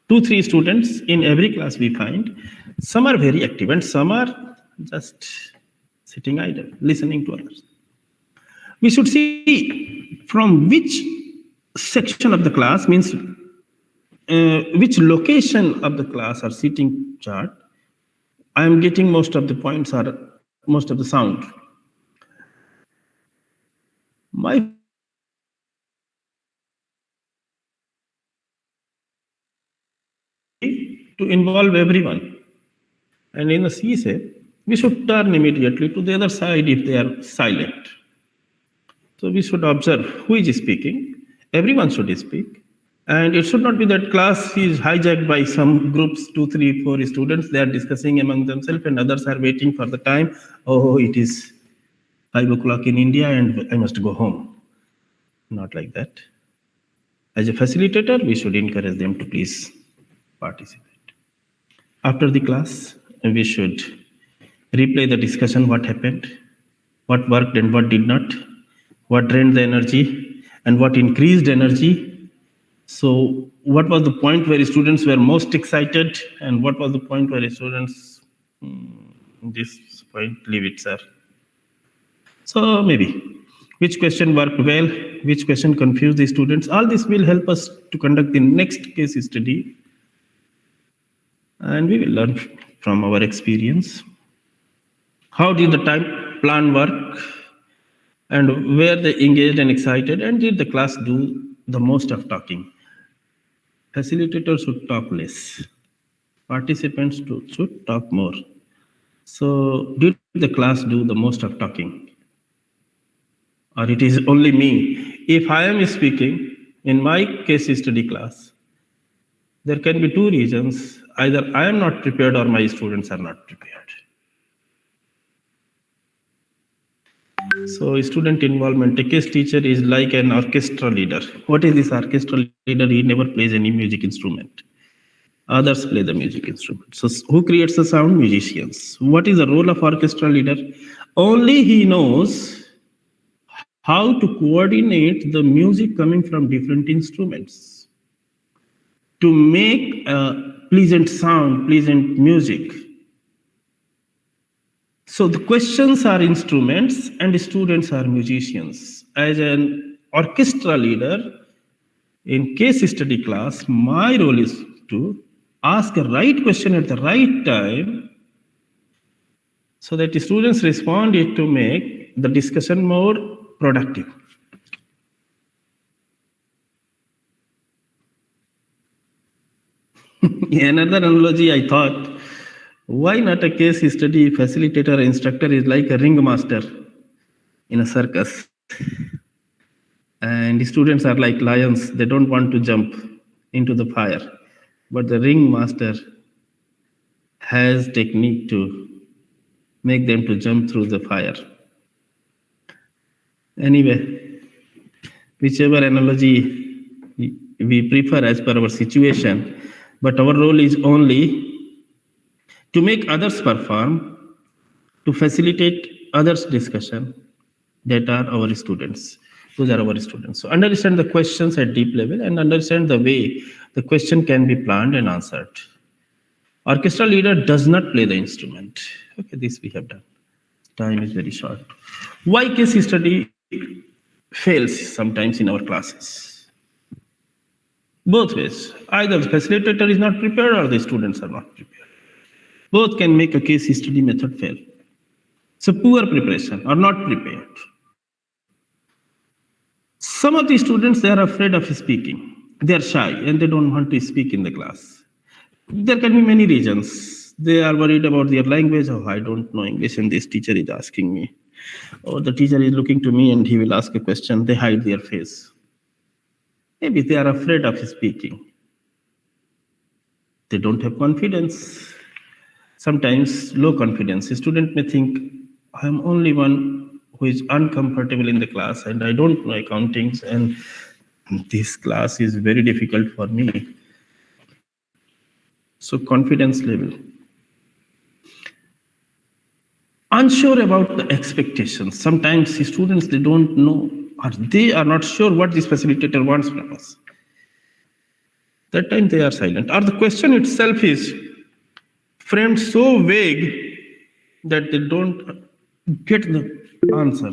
2-3 students in every class we find. Some are very active and some are just sitting idle, listening to others. We should see from which section of the class, means which location of the class or seating chart I am getting most of the points or most of the sound. My to involve everyone. And in the CSA, we should turn immediately to the other side if they are silent. So we should observe who is speaking. Everyone should speak. And it should not be that class is hijacked by some groups, 2, 3, 4 students. They are discussing among themselves and others are waiting for the time. Oh, it is 5 o'clock in India and I must go home. Not like that. As a facilitator, we should encourage them to please participate. After the class, we should replay the discussion, what happened, what worked and what did not. what drained the energy, and what increased energy. So what was the point where students were most excited, and what was the point where students, this point, leave it, sir. So maybe, which question worked well, which question confused the students, all this will help us to conduct the next case study. And we will learn from our experience. How did the time plan work? And were they engaged and excited? And did the class do the most of talking? Facilitators should talk less. Participants should talk more. So did the class do the most of talking? Or it is only me? If I am speaking in my case study class, there can be two reasons. Either I am not prepared or my students are not prepared. So student involvement, a case teacher is like an orchestra leader. What is this orchestra leader? He never plays any music instrument. Others play the music instrument. So who creates the sound? Musicians. What is the role of orchestra leader? Only he knows how to coordinate the music coming from different instruments to make a pleasant sound, pleasant music. So the questions are instruments and students are musicians. As an orchestra leader in case study class, my role is to ask the right question at the right time so that the students respond it to make the discussion more productive. Another analogy I thought, why not a case study facilitator or instructor is like a ringmaster in a circus. And the students are like lions, they don't want to jump into the fire. But the ringmaster has technique to make them to jump through the fire. Anyway, whichever analogy we prefer as per our situation, but our role is only to make others perform, to facilitate others' discussion, that are our students. Those are our students. So understand the questions at deep level and understand the way the question can be planned and answered. Orchestra leader does not play the instrument. Okay, this we have done. Time is very short. Why case study fails sometimes in our classes? Both ways. Either the facilitator is not prepared or the students are not prepared. Both can make a case study method fail. So poor preparation or not prepared. Some of the students, they are afraid of speaking. They are shy and they don't want to speak in the class. There can be many reasons. They are worried about their language. Oh, I don't know English and this teacher is asking me. Or the teacher is looking to me and he will ask a question. They hide their face. Maybe they are afraid of speaking. They don't have confidence. Sometimes low confidence. A student may think, I am only one who is uncomfortable in the class and I don't know accountings and this class is very difficult for me. So confidence level. Unsure about the expectations. Sometimes the students, they don't know or they are not sure what this facilitator wants from us. That time they are silent. Or the question itself is framed so vague that they don't get the answer.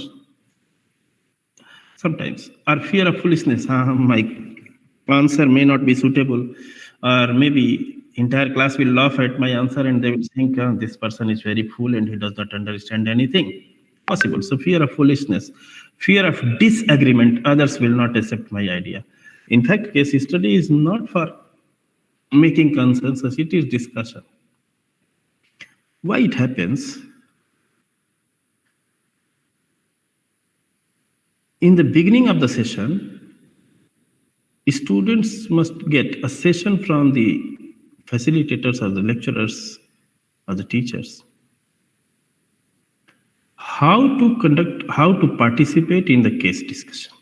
Sometimes, or fear of foolishness. My answer may not be suitable, or maybe entire class will laugh at my answer and they will think this person is very fool and he does not understand anything. Possible. So fear of foolishness, fear of disagreement. Others will not accept my idea. In fact, case study is not for making consensus. It is discussion. Why it happens? In the beginning of the session, students must get a session from the facilitators or the lecturers or the teachers. How to conduct, how to participate in the case discussion.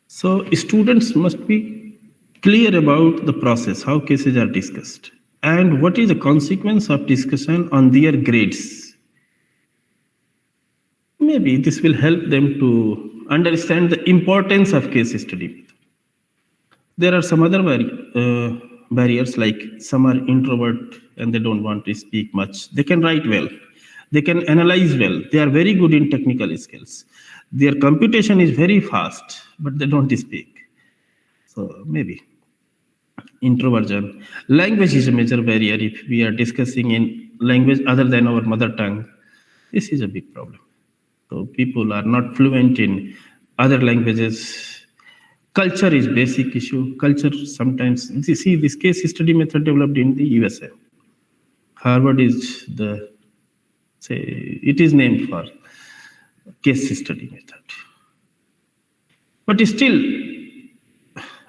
So students must be clear about the process, how cases are discussed, and what is the consequence of discussion on their grades. maybe this will help them to understand the importance of case study. There are some other barriers, like some are introvert and they don't want to speak much. They can write well, they can analyze well, they are very good in technical skills. Their computation is very fast, but they don't speak. So maybe introversion. Language is a major barrier. If we are discussing in language other than our mother tongue, this is a big problem. So people are not fluent in other languages. Culture is basic issue. Culture sometimes, you see, this case study method developed in the USA. Harvard is it is named for case study method. But still,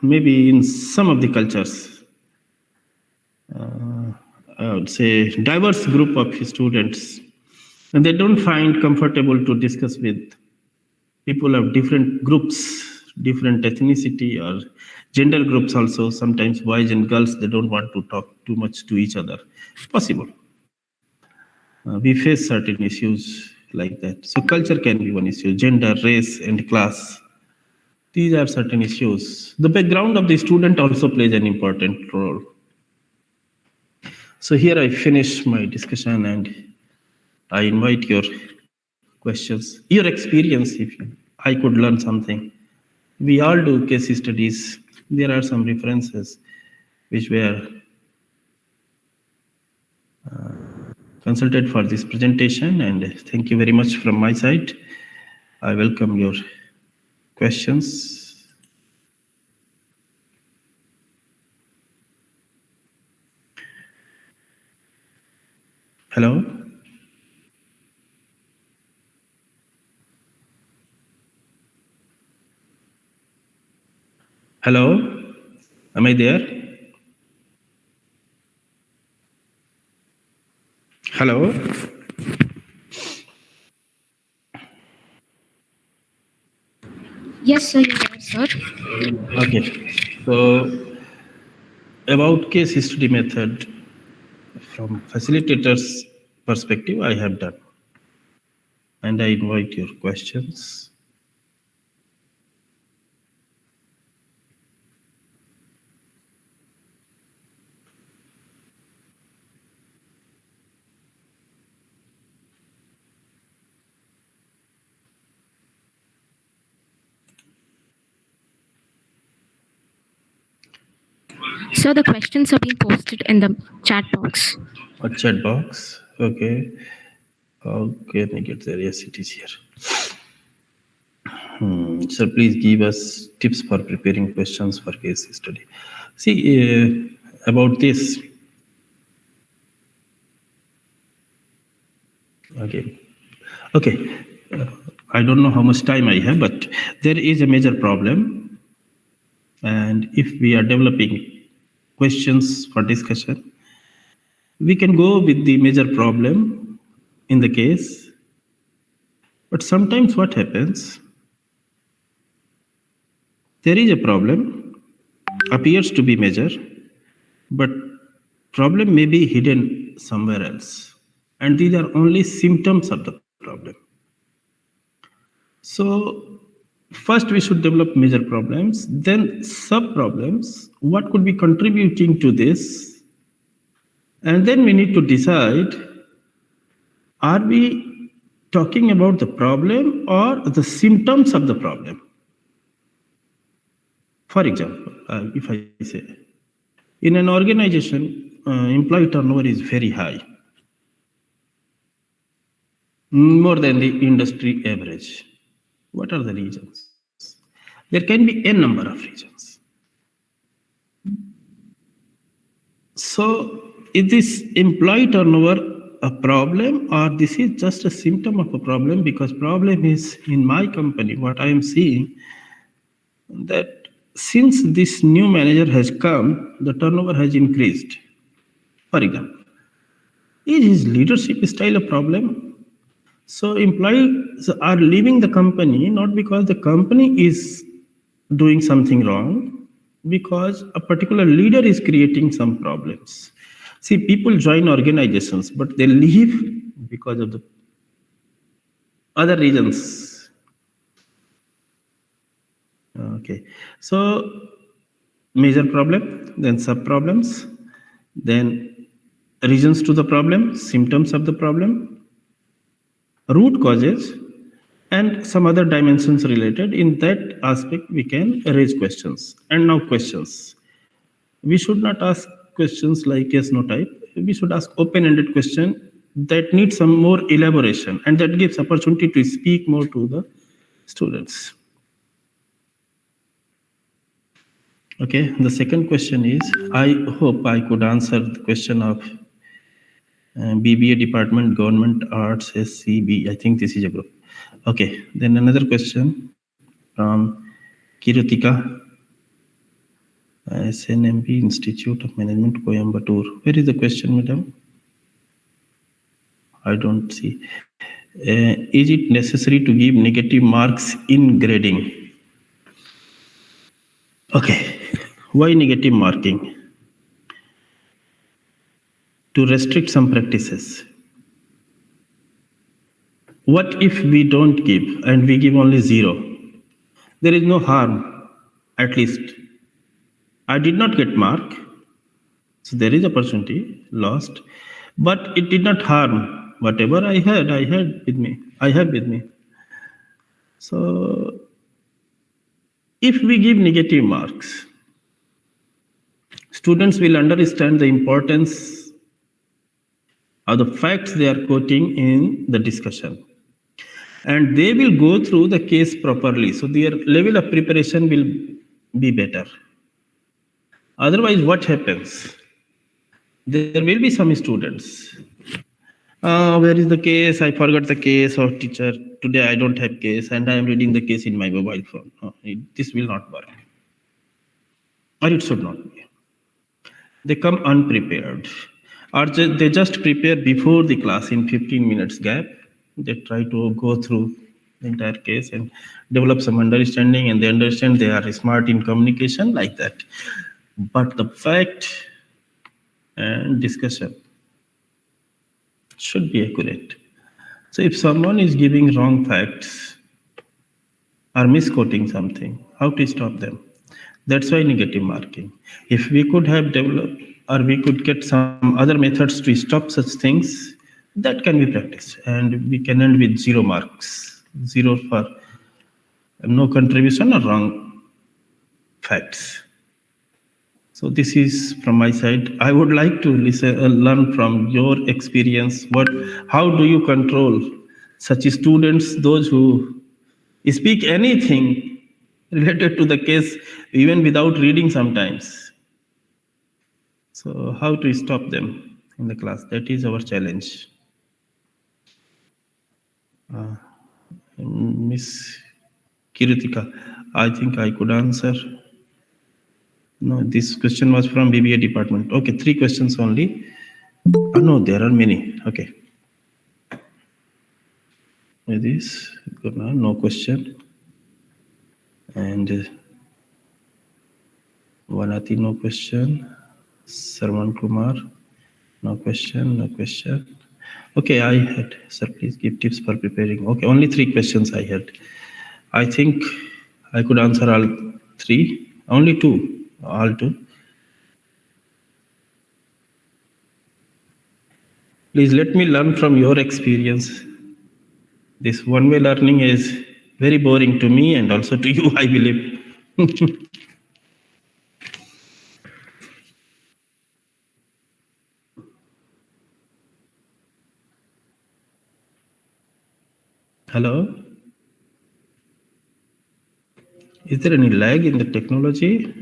maybe in some of the cultures, I would say diverse group of students, and they don't find comfortable to discuss with people of different groups, different ethnicity or gender groups also. Sometimes boys and girls, they don't want to talk too much to each other. It's possible. We face certain issues like that. So culture can be one issue, gender, race, and class. These are certain issues. The background of the student also plays an important role. So here I finish my discussion and I invite your questions, your experience, if I could learn something. We all do case studies. There are some references which were consulted for this presentation, and thank you very much from my side. I welcome your questions. Hello? Hello? Am I there? Hello? Yes, sir, you're there, sir. Okay. So about case history method, from facilitator's perspective, I have done. And I invite your questions. So the questions are being posted in the chat box. A chat box. Okay. How can I get there? Yes, it is here. So please give us tips for preparing questions for case study. See, about this. Okay. I don't know how much time I have, but there is a major problem. And if we are developing questions for discussion, we can go with the major problem in the case. But sometimes what happens, there is a problem, appears to be major, but problem may be hidden somewhere else. And these are only symptoms of the problem. So first we should develop major problems, then sub-problems, what could be contributing to this? And then we need to decide, are we talking about the problem or the symptoms of the problem? For example, if I say, in an organization, employee turnover is very high, more than the industry average. What are the reasons? There can be a number of reasons. So is this employee turnover a problem, or this is just a symptom of a problem? Because problem is, in my company, what I am seeing, that since this new manager has come, the turnover has increased. For example, is his leadership style a problem? So employees are leaving the company not because the company is doing something wrong, because a particular leader is creating some problems. See, people join organizations, but they leave because of Other regions. Okay. So major problem, then sub-problems, then regions to the problem, symptoms of the problem, root causes, and some other dimensions related. In that aspect, we can raise questions. And now questions. We should not ask questions like yes, no type. We should ask open-ended question that need some more elaboration and that gives opportunity to speak more to the students. Okay, the second question is, I hope I could answer the question of BBA Department, Government Arts, SCB. I think this is a group. Okay, then another question from Kirutika, SNMP Institute of Management, Coimbatore. Where is the question, madam? I don't see. Is it necessary to give negative marks in grading? Okay, why negative marking? To restrict some practices. What if we don't give and we give only 0? There is no harm, at least. I did not get mark, so there is opportunity lost, but it did not harm. Whatever I had with me. I have with me. So if we give negative marks, students will understand the importance of the facts they are quoting in the discussion. And they will go through the case properly. So their level of preparation will be better. Otherwise, what happens? There will be some students. Where is the case? I forgot the case. Or teacher, today I don't have case and I am reading the case in my mobile phone. This will not work. Or it should not be. They come unprepared. Or they just prepare before the class in 15 minutes gap. They try to go through the entire case and develop some understanding, and they understand they are smart in communication like that. But the fact and discussion should be accurate. So if someone is giving wrong facts or misquoting something, how to stop them? That's why negative marking. If we could have developed or we could get some other methods to stop such things, that can be practiced, and we can end with 0 marks, 0 for no contribution or wrong facts. So this is from my side. I would like to learn from your experience. How do you control such students, those who speak anything related to the case, even without reading sometimes? So how to stop them in the class? That is our challenge. Miss Kirutika, I think I could answer. No, this question was from BBA department. Okay, 3 questions only. Oh, no, there are many. Okay. This, no question. And Vanati, no question. Sarwan Kumar, no question, no question. Okay, I had, sir, please give tips for preparing. Okay, only 3 questions I had. I think I could answer all 3, only 2, all 2. Please let me learn from your experience. This one-way learning is very boring to me and also to you, I believe. Hello? Is there any lag in the technology?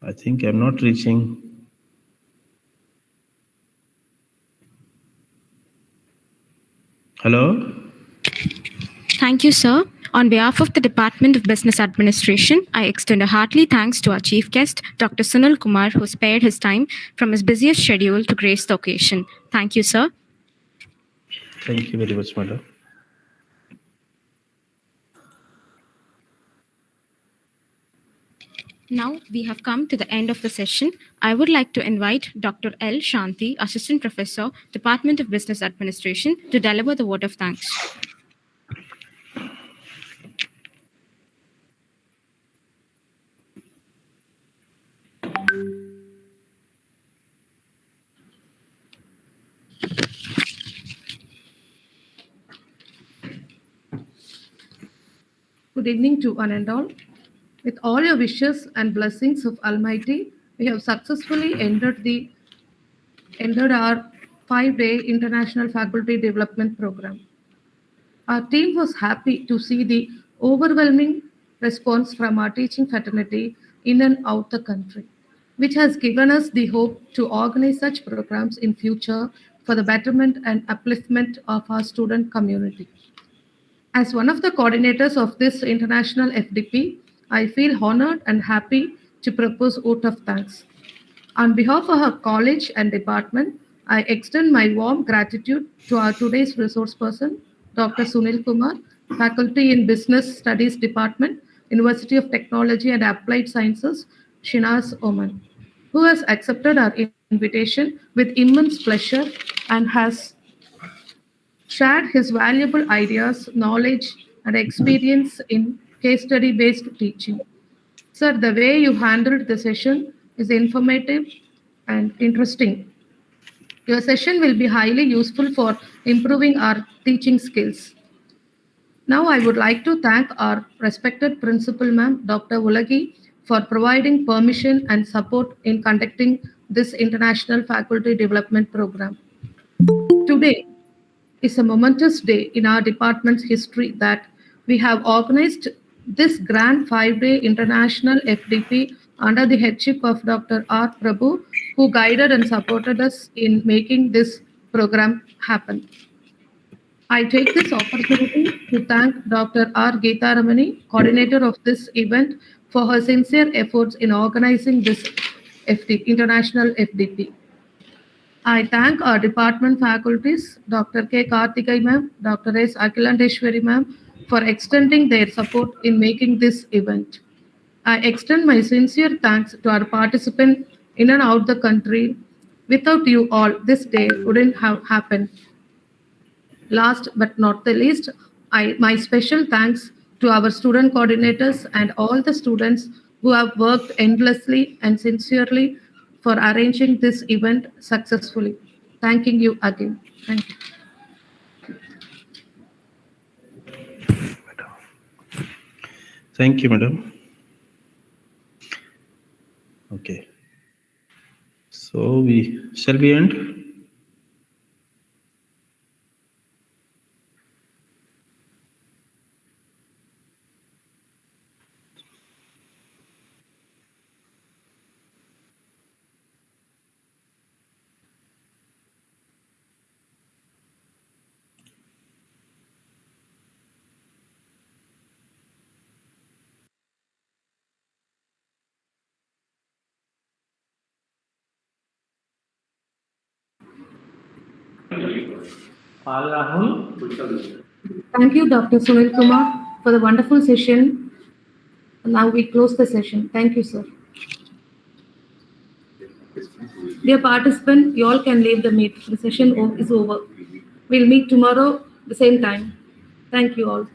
I think I'm not reaching. Hello? Thank you, sir. On behalf of the Department of Business Administration, I extend a hearty thanks to our chief guest, Dr. Sunil Kumar, who spared his time from his busiest schedule to grace the occasion. Thank you, sir. Thank you very much, madam. Now we have come to the end of the session. I would like to invite Dr. L. Shanti, Assistant Professor, Department of Business Administration, to deliver the vote of thanks. Good evening to one and all. With all your wishes and blessings of Almighty, we have successfully ended our 5-day International Faculty Development Program. Our team was happy to see the overwhelming response from our teaching fraternity in and out the country, which has given us the hope to organize such programs in future for the betterment and upliftment of our student community. As one of the coordinators of this international FDP, I feel honored and happy to propose vote of thanks. On behalf of our college and department, I extend my warm gratitude to our today's resource person, Dr. Sunil Kumar, Faculty in Business Studies Department, University of Technology and Applied Sciences, Shinas Oman, who has accepted our invitation with immense pleasure and has shared his valuable ideas, knowledge, and experience in case study based teaching. Sir, the way you handled the session is informative and interesting. Your session will be highly useful for improving our teaching skills. Now, I would like to thank our respected principal, ma'am, Dr. Ulagi, for providing permission and support in conducting this International Faculty Development Program. Today is a momentous day in our department's history that we have organized this grand 5-day international FDP under the headship of Dr. R. Prabhu, who guided and supported us in making this program happen. I take this opportunity to thank Dr. R. Geetharamani, coordinator of this event, for her sincere efforts in organizing this international FDP. I thank our department faculties, Dr. K. Karthikay ma'am, Dr. S. Akhilandeshwari ma'am, for extending their support in making this event. I extend my sincere thanks to our participants in and out the country. Without you all, this day wouldn't have happened. Last but not the least, my special thanks to our student coordinators and all the students who have worked endlessly and sincerely for arranging this event successfully. Thanking you again. Thank you. Thank you, madam. Okay. So shall we end? Thank you, Dr. Sunil Kumar, for the wonderful session. Now we close the session. Thank you, sir. Dear participant, you all can leave the meet. The session is over. We'll meet tomorrow the same time. Thank you all.